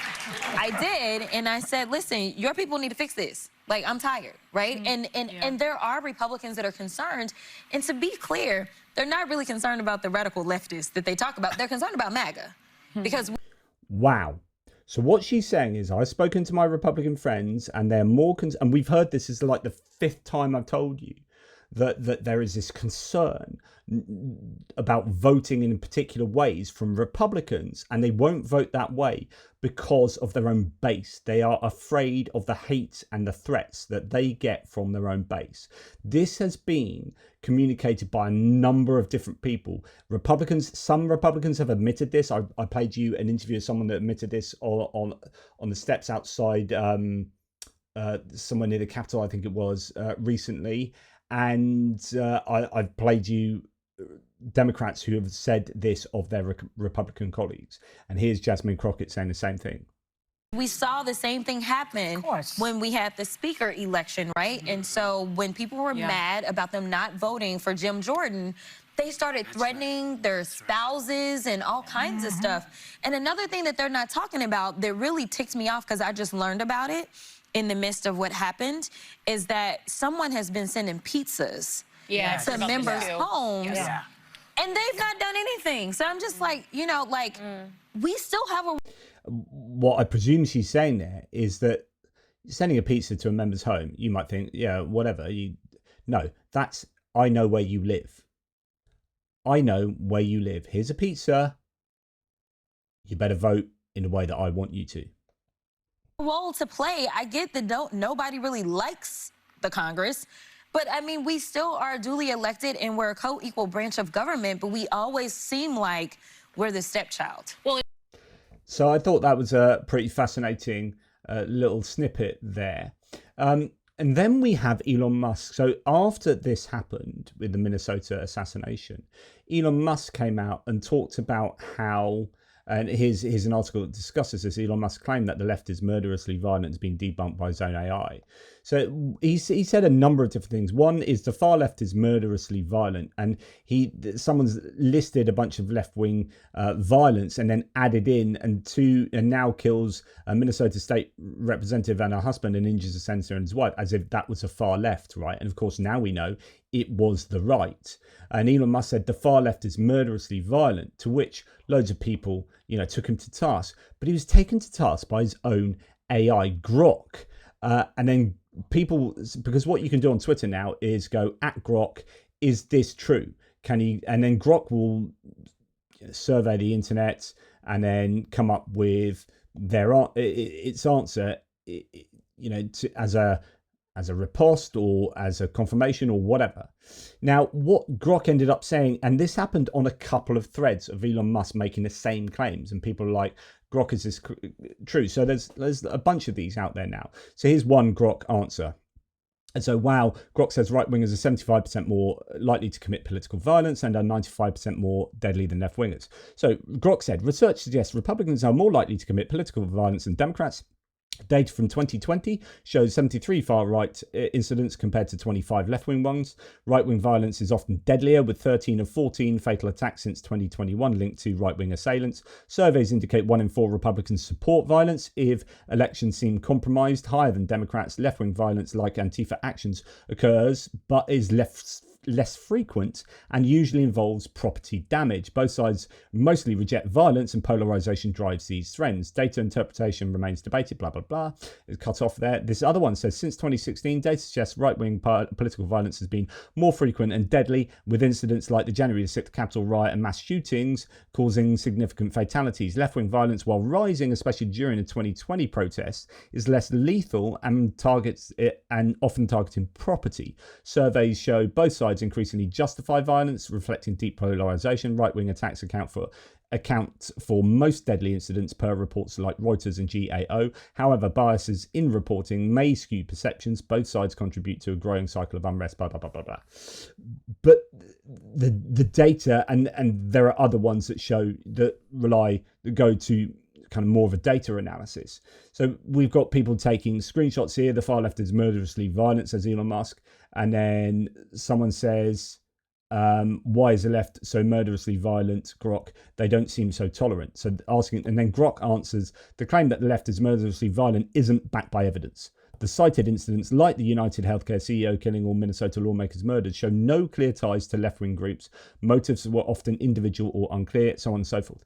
Speaker 8: I did, and I said, listen, your people need to fix this. Like, I'm tired, right? And there are Republicans that are concerned. And to be clear, they're not really concerned about the radical leftists that they talk about. They're concerned about MAGA. Because
Speaker 1: wow. So what she's saying is, I've spoken to my Republican friends, and they're more and we've heard this is like the 5th time I've told you that there is this concern about voting in particular ways from Republicans, and they won't vote that way because of their own base. They are afraid of the hate and the threats that they get from their own base. This has been communicated by a number of different people. Some Republicans have admitted this. I played you an interview of someone that admitted this on the steps outside somewhere near the Capitol, I think it was, recently. And I've played you Democrats who have said this of their Republican colleagues. And here's Jasmine Crockett saying the same thing.
Speaker 8: we saw the same thing happen when we had the speaker election, right? And so when people were mad about them not voting for Jim Jordan, they started threatening their spouses and all kinds of stuff. And another thing that they're not talking about that really ticks me off, because I just learned about it in the midst of what happened, is that someone has been sending pizzas to members' homes. And they've not done anything. So I'm just like, you know, like, we still have a...
Speaker 1: What I presume she's saying there is that sending a pizza to a member's home, you might think, yeah, whatever. No, that's, I know where you live. I know where you live. Here's a pizza. You better vote in the way that I want you to.
Speaker 8: Role to play. I get that nobody really likes the Congress, but I mean, we still are duly elected and we're a co-equal branch of government, but we always seem like we're the stepchild. Well,
Speaker 1: so I thought that was a pretty fascinating little snippet there. And then we have Elon Musk. So after this happened with the Minnesota assassination, Elon Musk came out and talked about how, and here's an article that discusses this. Elon Musk claimed that the left is murderously violent, has been debunked by Zone AI. So he said a number of different things. One is the far left is murderously violent, and someone's listed a bunch of left-wing violence and then added in and now kills a Minnesota state representative and her husband and injures a senator and his wife, as if that was a far left, right? And of course now we know it was the right. And Elon Musk said the far left is murderously violent, to which loads of people, took him to task. But he was taken to task by his own AI, Grok. And then people, because what you can do on Twitter now is go at Grok, is this true? And then Grok will survey the internet and then come up with its answer, as as a riposte or as a confirmation or whatever. Now, what Grok ended up saying, and this happened on a couple of threads of Elon Musk making the same claims, and people are like, Grok, is this true? So there's a bunch of these out there now. So here's one Grok answer. And so, wow, Grok says right-wingers are 75% more likely to commit political violence and are 95% more deadly than left-wingers. So Grok said, research suggests Republicans are more likely to commit political violence than Democrats. Data from 2020 shows 73 far-right incidents compared to 25 left-wing ones. Right-wing violence is often deadlier, with 13 of 14 fatal attacks since 2021 linked to right-wing assailants. Surveys indicate 1 in 4 Republicans support violence if elections seem compromised, higher than Democrats. Left-wing violence, like Antifa actions, occurs, but is less frequent and usually involves property damage. Both sides mostly reject violence, and polarization drives these trends. Data interpretation remains debated, blah, blah, blah. It's cut off there. This other one says, since 2016, data suggests right-wing political violence has been more frequent and deadly, with incidents like the January 6th Capitol riot and mass shootings causing significant fatalities. Left-wing violence, while rising, especially during the 2020 protests, is less lethal and targets it, and often targeting property. Surveys show both sides increasingly justify violence, reflecting deep polarization. Right-wing attacks account for most deadly incidents per reports like Reuters and GAO. However, biases in reporting may skew perceptions. Both sides contribute to a growing cycle of unrest, blah, blah, blah, blah, blah. But the data, and there are other ones that go to kind of more of a data analysis. So we've got people taking screenshots here. The far left is murderously violent, says Elon Musk. And then someone says, why is the left so murderously violent, Grok? They don't seem so tolerant. So asking, and then Grok answers, the claim that the left is murderously violent isn't backed by evidence. The cited incidents, like the United Healthcare CEO killing all Minnesota lawmakers murdered, show no clear ties to left-wing groups. Motives were often individual or unclear, so on and so forth.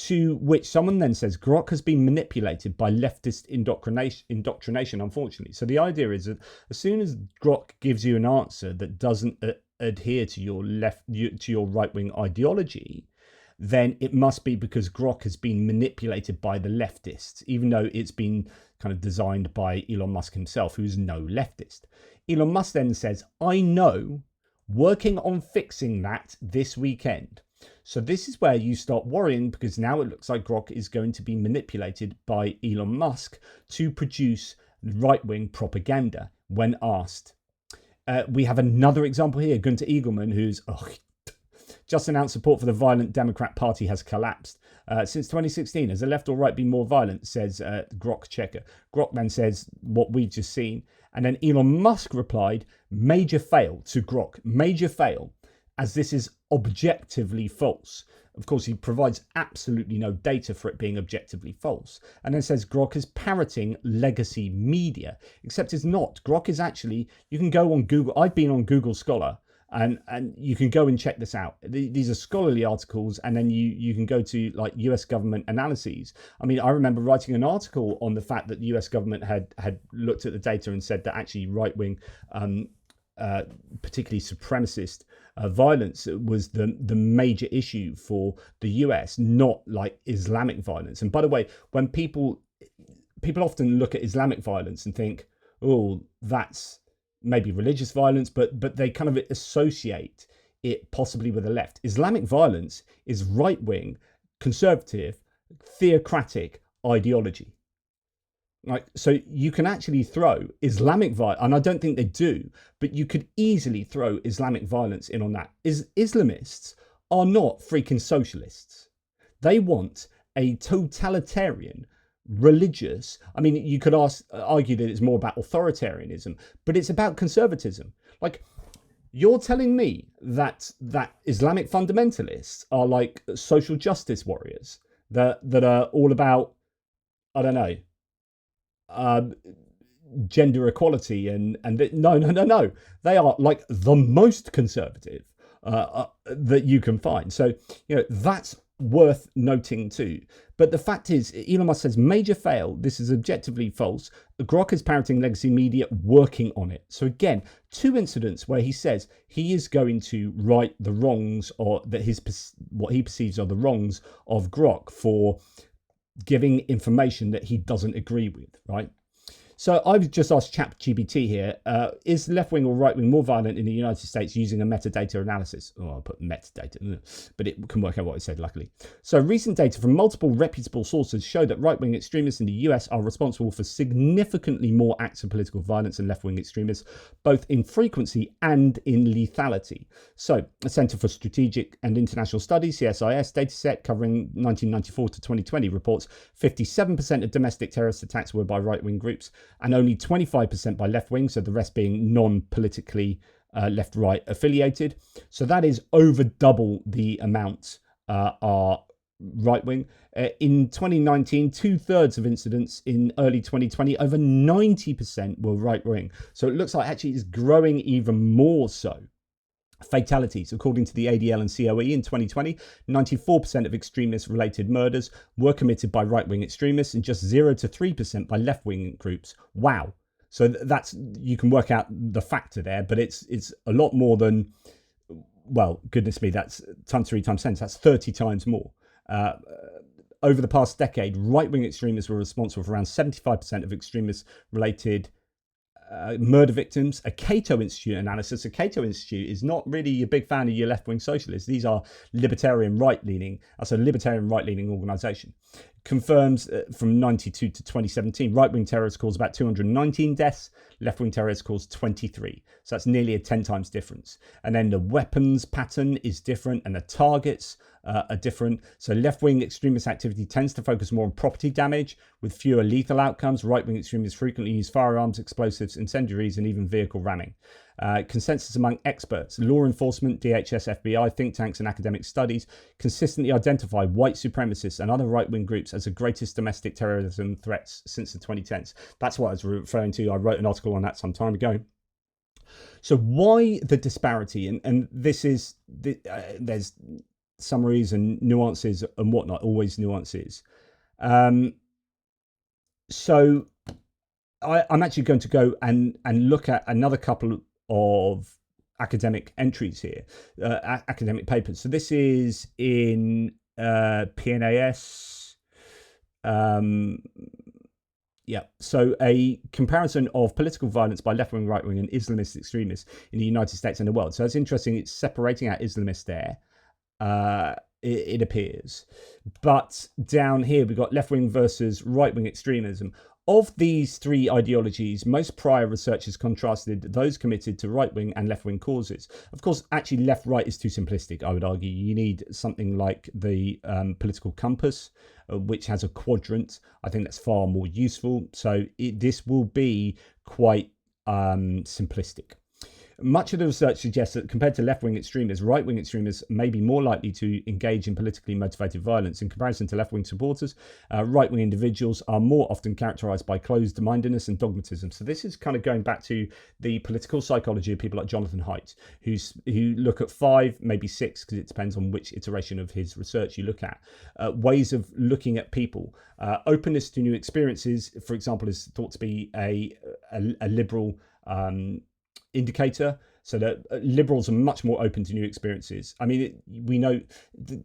Speaker 1: To which someone then says Grok has been manipulated by leftist indoctrination, unfortunately. So the idea is that as soon as Grok gives you an answer that doesn't adhere to your right-wing ideology, then it must be because Grok has been manipulated by the leftists, even though it's been kind of designed by Elon Musk himself, who's no leftist. Elon Musk then says, I know, working on fixing that this weekend. So this is where you start worrying, because now it looks like Grok is going to be manipulated by Elon Musk to produce right-wing propaganda when asked. We have another example here, Gunter Eagleman, who's just announced support for the violent Democrat Party has collapsed. Since 2016, has the left or right been more violent, says Grok checker. Grok then says what we've just seen. And then Elon Musk replied, major fail to Grok, major fail, as this is objectively false. Of course, he provides absolutely no data for it being objectively false. And then says Grok is parroting legacy media, except it's not. Grok is actually, you can go on Google. I've been on Google Scholar, and you can go and check this out. These are scholarly articles, and then you can go to like US government analyses. I mean, I remember writing an article on the fact that the US government had looked at the data and said that actually right-wing, particularly supremacist violence was the major issue for the US, not like Islamic violence. And by the way, when people often look at Islamic violence and think, oh, that's maybe religious violence, but they kind of associate it possibly with the left. Islamic violence is right-wing, conservative, theocratic ideology. Like, so you can actually throw Islamic violence, and I don't think they do, but you could easily throw Islamic violence in on that. Islamists are not freaking socialists. They want a totalitarian, religious, I mean, you could argue that it's more about authoritarianism, but it's about conservatism. Like, you're telling me that Islamic fundamentalists are like social justice warriors that are all about, I don't know, gender equality and no, they are like the most conservative that you can find. So, you know, that's worth noting too. But the fact is, Elon Musk says major fail. This is objectively false. Grok is parroting legacy media, working on it. So again, 2 incidents where he says he is going to right the wrongs, or that what he perceives are the wrongs of Grok for giving information that he doesn't agree with, right? So I've just asked ChatGPT here, is left-wing or right-wing more violent in the United States using a metadata analysis? Oh, I'll put metadata, but it can work out what it said, luckily. So recent data from multiple reputable sources show that right-wing extremists in the US are responsible for significantly more acts of political violence than left-wing extremists, both in frequency and in lethality. So the Center for Strategic and International Studies, CSIS, dataset covering 1994 to 2020 reports 57% of domestic terrorist attacks were by right-wing groups, and only 25% by left-wing, so the rest being non-politically left-right affiliated. So that is over double the amount are right-wing. In 2019, 2/3 of incidents. In early 2020, over 90% were right-wing. So it looks like actually it's growing even more so. Fatalities. According to the ADL and COE in 2020, 94% of extremist-related murders were committed by right-wing extremists and just 0 to 3% by left-wing groups. Wow. So that's, you can work out the factor there, but it's a lot more than, well, goodness me, that's times 3 times 10, that's 30 times more. Over the past decade, right-wing extremists were responsible for around 75% of extremist-related murder victims. A Cato Institute analysis. A Cato Institute is not really a big fan of your left-wing socialists. These are libertarian right-leaning. That's a libertarian right-leaning organisation. Confirms from 92 to 2017, right-wing terrorists caused about 219 deaths. Left-wing terrorists caused 23. So that's nearly a 10 times difference. And then the weapons pattern is different, and the targets are different. So left-wing extremist activity tends to focus more on property damage with fewer lethal outcomes. Right-wing extremists frequently use firearms, explosives, incendiaries, and even vehicle ramming. Consensus among experts, law enforcement, DHS, FBI, think tanks, and academic studies consistently identify white supremacists and other right-wing groups as the greatest domestic terrorism threats since the 2010s. That's what I was referring to. I wrote an article on that some time ago. So why the disparity? And this is, there's summaries and nuances and whatnot, always nuances. So I'm actually going to go and look at another couple of academic entries here, academic papers. So this is in PNAS. Yeah, so a comparison of political violence by left-wing, right-wing, and Islamist extremists in the United States and the world. So it's interesting, it's separating out Islamists there, it appears. But down here, we've got left-wing versus right-wing extremism. Of these three ideologies, most prior research has contrasted those committed to right-wing and left-wing causes. Of course, actually, left-right is too simplistic, I would argue. You need something like the political compass, which has a quadrant. I think that's far more useful. So this will be quite simplistic. Much of the research suggests that compared to left-wing extremists, right-wing extremists may be more likely to engage in politically motivated violence. In comparison to left-wing supporters, right-wing individuals are more often characterized by closed-mindedness and dogmatism. So this is kind of going back to the political psychology of people like Jonathan Haidt, who look at 5, maybe 6, because it depends on which iteration of his research you look at, ways of looking at people. Openness to new experiences, for example, is thought to be a liberal indicator, so that liberals are much more open to new experiences. I mean, we know the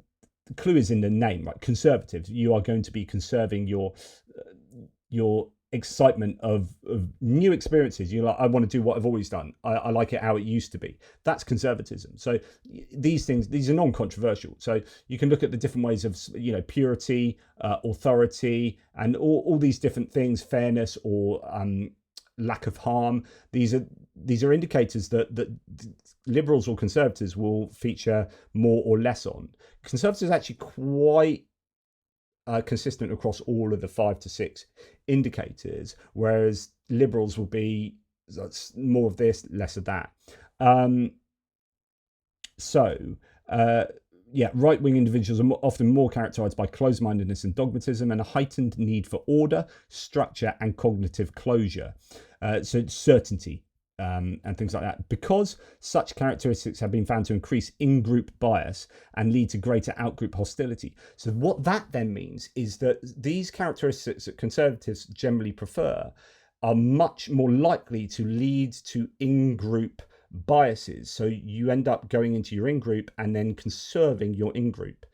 Speaker 1: clue is in the name, right? Conservative. You are going to be conserving your excitement of new experiences. You're like, I want to do what I've always done. I like it how it used to be. That's conservatism. So these are non-controversial. So you can look at the different ways of, purity, authority, and all these different things, fairness or lack of harm. These are indicators that liberals or conservatives will feature more or less on. Conservatives are actually quite consistent across all of the 5 to 6 indicators, whereas liberals will be more of this, less of that. Right-wing individuals are often more characterized by closed-mindedness and dogmatism and a heightened need for order, structure, and cognitive closure. So certainty and things like that. Because such characteristics have been found to increase in-group bias and lead to greater out-group hostility. So what that then means is that these characteristics that conservatives generally prefer are much more likely to lead to in-group biases. So you end up going into your in-group and then conserving your in-group.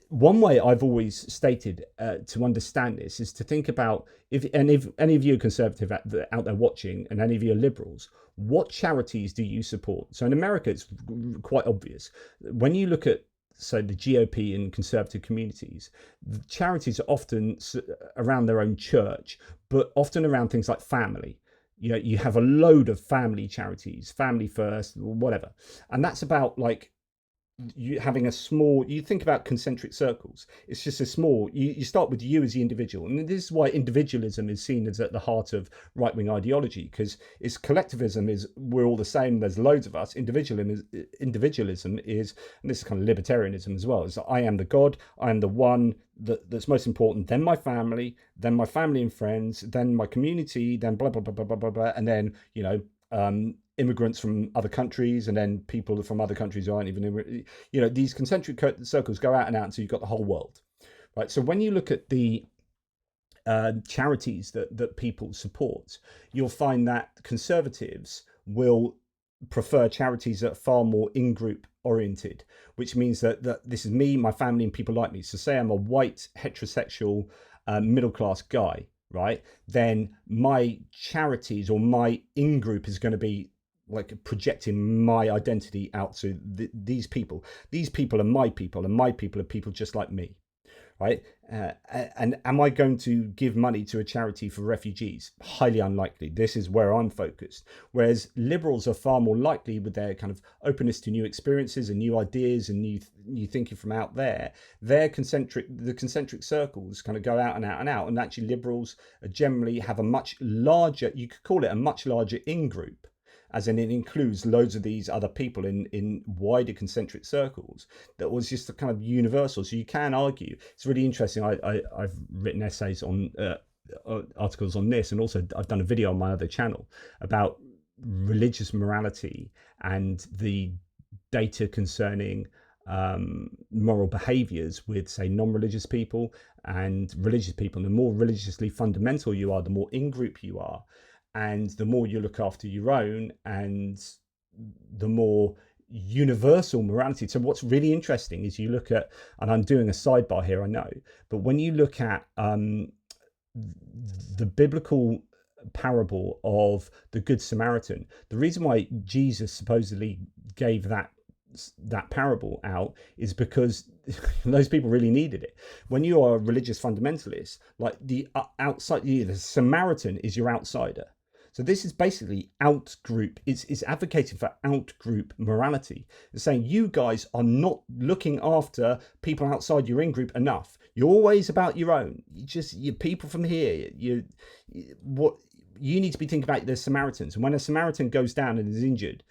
Speaker 1: one way I've always stated to understand this is to think about, if any of you are conservative out there watching, and any of you are liberals, what charities do you support? So in America, it's quite obvious. When you look at, so the GOP and conservative communities, the charities are often around their own church, but often around things like family. You know, you have a load of family charities, Family First, whatever. And that's about like you having a small, you think about concentric circles. It's just a small, you start with you as the individual. And this is why individualism is seen as at the heart of right-wing ideology, because it's collectivism is we're all the same, there's loads of us. Individualism is, and this is kind of libertarianism as well, is I am the God, I am the one that's most important, then my family and friends, then my community, then blah, blah, blah, blah, blah, blah, blah, and then, you know, immigrants from other countries, and then people from other countries who aren't even, you know, these concentric circles go out and out until you've got the whole world, right? So when you look at the charities that people support, you'll find that conservatives will prefer charities that are far more in-group oriented, which means that this is me, my family, and people like me. So say I'm a white, heterosexual, middle-class guy, right? Then my charities or my in-group is going to be like projecting my identity out to these people. These people are my people, and my people are people just like me, right? And am I going to give money to a charity for refugees? Highly unlikely. This is where I'm focused. Whereas liberals are far more likely, with their kind of openness to new experiences and new ideas and new thinking from out there, the concentric circles kind of go out and out and out. And actually liberals generally have a much larger, you could call it a much larger in-group, as in it includes loads of these other people in wider concentric circles that was just a kind of universal. So you can argue, it's really interesting. I've written essays on articles on this, and also I've done a video on my other channel about religious morality and the data concerning moral behaviors with, say, non-religious people and religious people. And the more religiously fundamental you are, the more in-group you are, and the more you look after your own, and the more universal morality. So what's really interesting is you look at, and I'm doing a sidebar here, I know, but when you look at the biblical parable of the Good Samaritan, the reason why Jesus supposedly gave that parable out is because those people really needed it. When you are a religious fundamentalist, like the outside, the Samaritan is your outsider. So this is basically out-group. It's advocating for out-group morality. It's saying you guys are not looking after people outside your in-group enough. You're always about your own. You're people from here. What you need to be thinking about the Samaritans. And when a Samaritan goes down and is injured,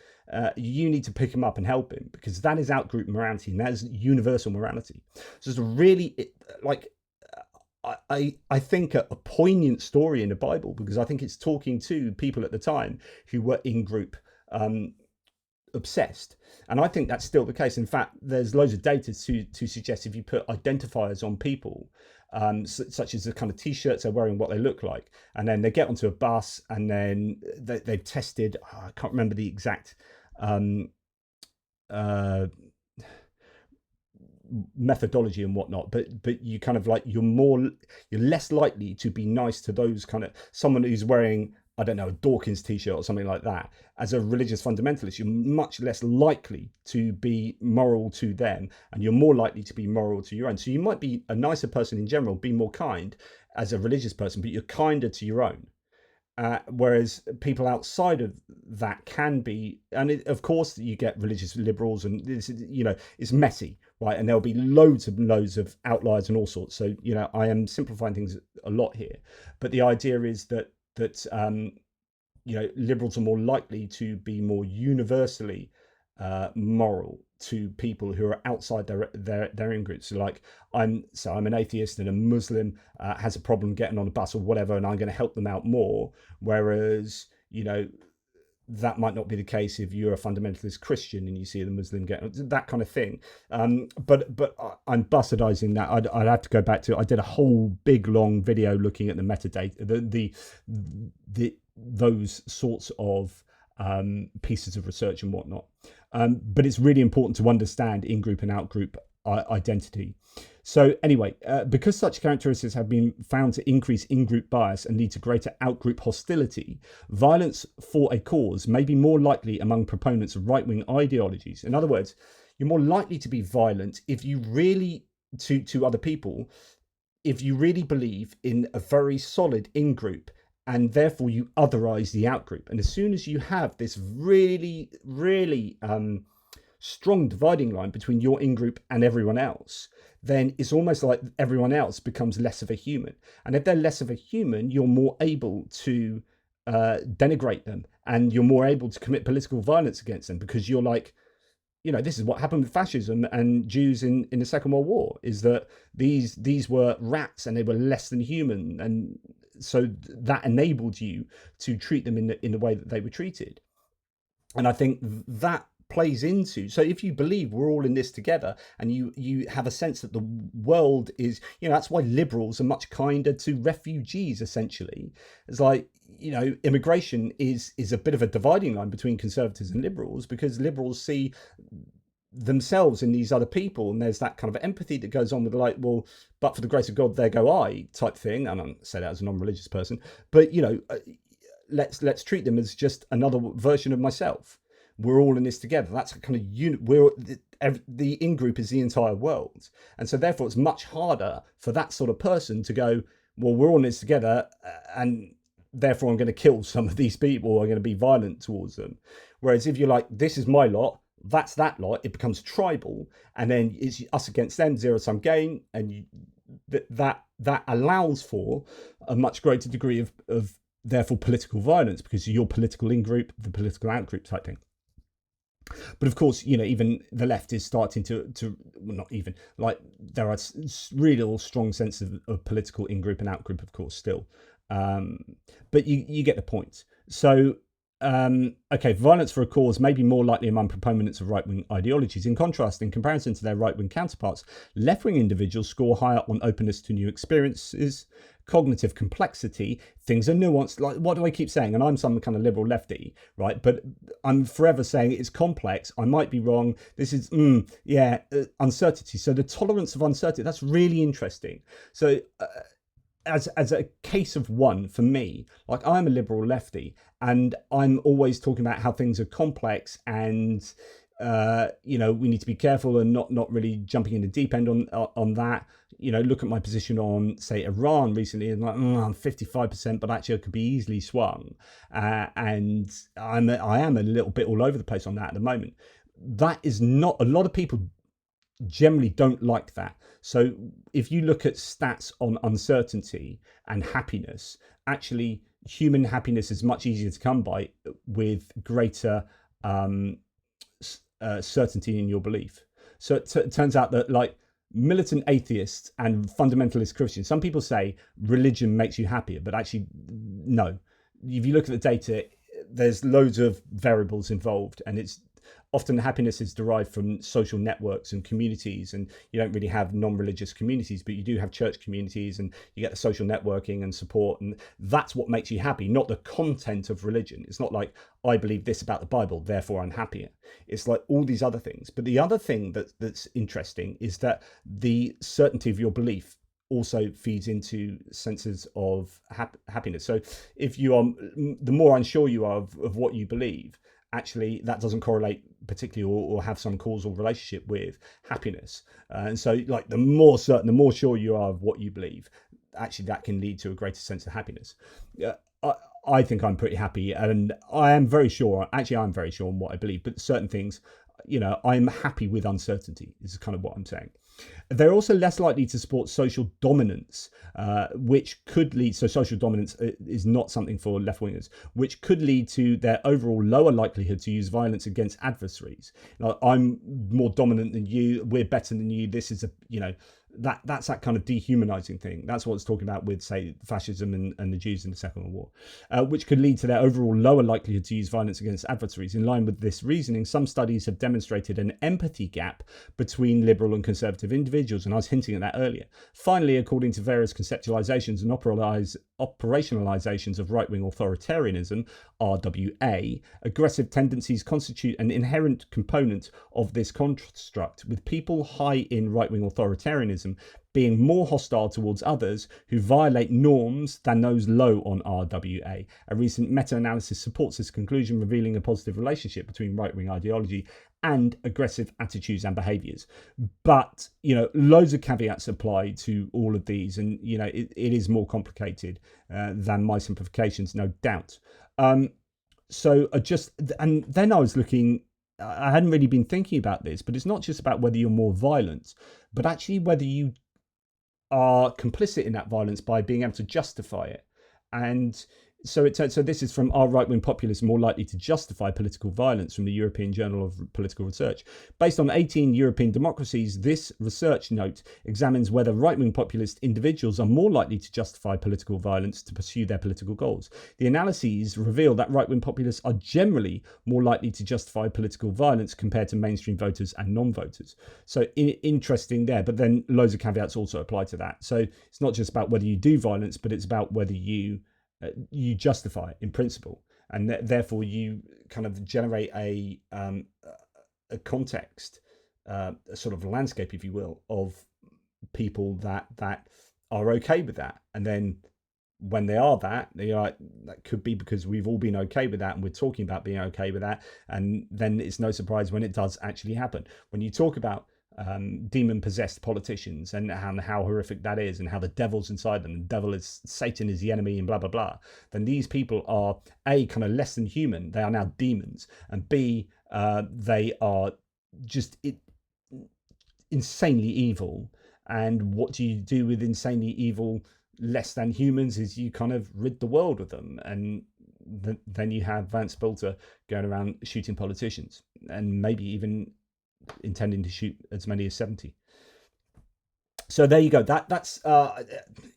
Speaker 1: you need to pick him up and help him, because that is out-group morality, and that is universal morality. So it's a really I think a poignant story in the Bible, because I think it's talking to people at the time who were in-group obsessed. And I think that's still the case. In fact, there's loads of data to suggest if you put identifiers on people, such as the kind of t-shirts they're wearing, what they look like, and then they get onto a bus, and then they've tested, I can't remember the exact methodology and whatnot, but you kind of like, you're less likely to be nice to those kind of, someone who's wearing, I don't know, a Dawkins t-shirt or something like that. As a religious fundamentalist, you're much less likely to be moral to them, and you're more likely to be moral to your own. So you might be a nicer person in general, be more kind as a religious person, but you're kinder to your own. Whereas people outside of that can be, and of course you get religious liberals, and this, it's messy, right? And there'll be loads of outliers and all sorts. So, I am simplifying things a lot here, but the idea is that liberals are more likely to be more universally moral to people who are outside their in-groups. So like I'm an atheist, and a Muslim has a problem getting on a bus or whatever, and I'm going to help them out more. Whereas that might not be the case if you're a fundamentalist Christian and you see the Muslim get that kind of thing. But I'm bastardizing that. I'd have to go back to, I did a whole big long video looking at the metadata, those sorts of pieces of research and whatnot. But it's really important to understand in-group and out-group identity. So anyway, because such characteristics have been found to increase in-group bias and lead to greater out-group hostility, violence for a cause may be more likely among proponents of right-wing ideologies. In other words, you're more likely to be violent if you really, to other people, if you really believe in a very solid in-group, and therefore you otherize the out-group. And as soon as you have this really, really strong dividing line between your in-group and everyone else, then it's almost like everyone else becomes less of a human. And if they're less of a human, you're more able to denigrate them, and you're more able to commit political violence against them, because you're like, this is what happened with fascism and Jews in the Second World War, is that these were rats and they were less than human. And so that enabled you to treat them in the way that they were treated. And I think that plays into, so if you believe we're all in this together, and you have a sense that the world is, that's why liberals are much kinder to refugees, essentially. It's like, immigration is a bit of a dividing line between conservatives and liberals, because liberals see themselves in these other people, and there's that kind of empathy that goes on with, like, well, but for the grace of God there go I type thing. And I don't say that as a non-religious person, but let's treat them as just another version of myself. We're all in this together. That's a kind of the in-group is the entire world. And so therefore it's much harder for that sort of person to go, well, we're all in this together, and therefore I'm going to kill some of these people, or I'm going to be violent towards them. Whereas if you're like, this is my lot, that's that lot, it becomes tribal, and then it's us against them, zero-sum game, and that allows for a much greater degree of therefore political violence, because your political in-group, the political out-group type thing. But of course, even the left is starting to well, not even, like, there are really strong sense of political in-group and out-group, of course, still. But you get the point. So, okay, violence for a cause may be more likely among proponents of right-wing ideologies. In contrast, in comparison to their right-wing counterparts, left-wing individuals score higher on openness to new experiences, cognitive complexity. Things are nuanced. Like, what do I keep saying? And I'm some kind of liberal lefty, right? But I'm forever saying it's complex. I might be wrong. This is, uncertainty. So the tolerance of uncertainty, that's really interesting. So as a case of one, for me, like, I'm a liberal lefty, and I'm always talking about how things are complex, and we need to be careful and not really jumping in the deep end on that. Look at my position on, say, Iran recently, and like, I'm 55%, but actually I could be easily swung. And I am a little bit all over the place on that at the moment. That is not, a lot of people generally don't like that. So if you look at stats on uncertainty and happiness, actually human happiness is much easier to come by with greater certainty in your belief. So it turns out that, like, militant atheists and fundamentalist Christians, some people say religion makes you happier, but actually no. If you look at the data, there's loads of variables involved, and it's often happiness is derived from social networks and communities, and you don't really have non-religious communities, but you do have church communities, and you get the social networking and support, and that's what makes you happy, not the content of religion. It's not like, I believe this about the Bible, therefore I'm happier. It's like all these other things. But the other thing that's interesting is that the certainty of your belief also feeds into senses of happiness. So if you are, the more unsure you are of what you believe, actually that doesn't correlate particularly or have some causal relationship with happiness. And so, like, the more certain, the more sure you are of what you believe, actually that can lead to a greater sense of happiness. I think I'm pretty happy, and I'm very sure on what I believe, but certain things, I'm happy with uncertainty is kind of what I'm saying. They're also less likely to support social dominance, which could lead, so social dominance is not something for left-wingers, which could lead to their overall lower likelihood to use violence against adversaries. Like, I'm more dominant than you, we're better than you, this is that's that kind of dehumanizing thing. That's what it's talking about with, say, fascism and the Jews in the Second World War, which could lead to their overall lower likelihood to use violence against adversaries. In line with this reasoning, some studies have demonstrated an empathy gap between liberal and conservative individuals individuals, and I was hinting at that earlier. Finally, according to various conceptualizations and operationalizations of right-wing authoritarianism, RWA, aggressive tendencies constitute an inherent component of this construct, with people high in right-wing authoritarianism being more hostile towards others who violate norms than those low on RWA. A recent meta-analysis supports this conclusion, revealing a positive relationship between right-wing ideology and aggressive attitudes and behaviors. But, loads of caveats apply to all of these, and, it is more complicated than my simplifications, no doubt. And then I was looking, I hadn't really been thinking about this, but it's not just about whether you're more violent, but actually whether you are complicit in that violence by being able to justify it. And so this is from Are Right-Wing Populists More Likely to Justify Political Violence, from the European Journal of Political Research. Based on 18 European democracies, this research note examines whether right-wing populist individuals are more likely to justify political violence to pursue their political goals. The analyses reveal that right-wing populists are generally more likely to justify political violence compared to mainstream voters and non-voters. So interesting there, but then loads of caveats also apply to that. So it's not just about whether you do violence, but it's about whether you justify it in principle, and therefore you kind of generate a context, a sort of landscape, if you will, of people that are okay with that. And then when they are that could be because we've all been okay with that, and we're talking about being okay with that, and then it's no surprise when it does actually happen. When you talk about demon-possessed politicians and how horrific that is, and how the devil's inside them, the devil is, Satan is the enemy, and blah blah blah, then these people are A, kind of less than human, they are now demons, and B, they are just insanely evil. And what do you do with insanely evil, less than humans? Is you kind of rid the world of them, and then you have Vance Spilter going around shooting politicians, and maybe even intending to shoot as many as 70. So there you go. That's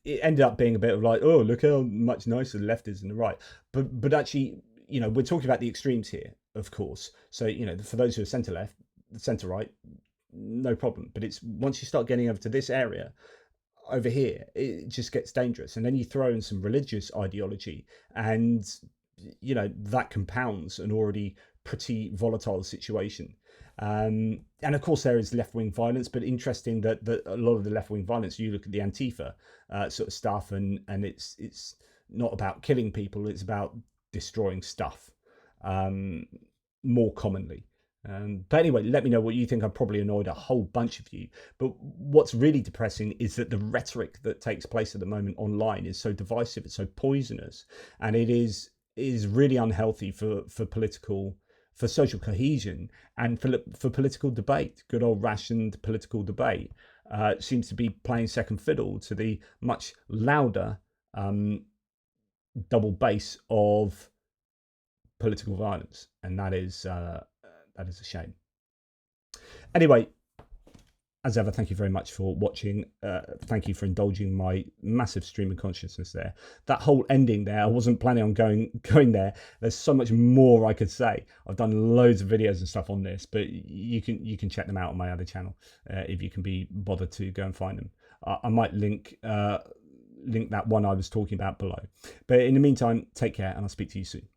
Speaker 1: it ended up being a bit of like, oh, look how much nicer the left is than the right. But actually, we're talking about the extremes here, of course. So, for those who are centre left, centre right, no problem. But it's once you start getting over to this area over here, it just gets dangerous. And then you throw in some religious ideology, and that compounds an already pretty volatile situation. And of course there is left-wing violence, but interesting that a lot of the left-wing violence, you look at the Antifa sort of stuff, and it's not about killing people, it's about destroying stuff more commonly. But anyway, let me know what you think. I've probably annoyed a whole bunch of you, but what's really depressing is that the rhetoric that takes place at the moment online is so divisive, it's so poisonous, and it is really unhealthy for social cohesion and for political debate. Good old rationed political debate seems to be playing second fiddle to the much louder double bass of political violence, and that is a shame. Anyway, as ever, thank you very much for watching. Thank you for indulging my massive stream of consciousness there. That whole ending there, I wasn't planning on going there. There's so much more I could say. I've done loads of videos and stuff on this, but you can check them out on my other channel if you can be bothered to go and find them. I might link that one I was talking about below. But in the meantime, take care, and I'll speak to you soon.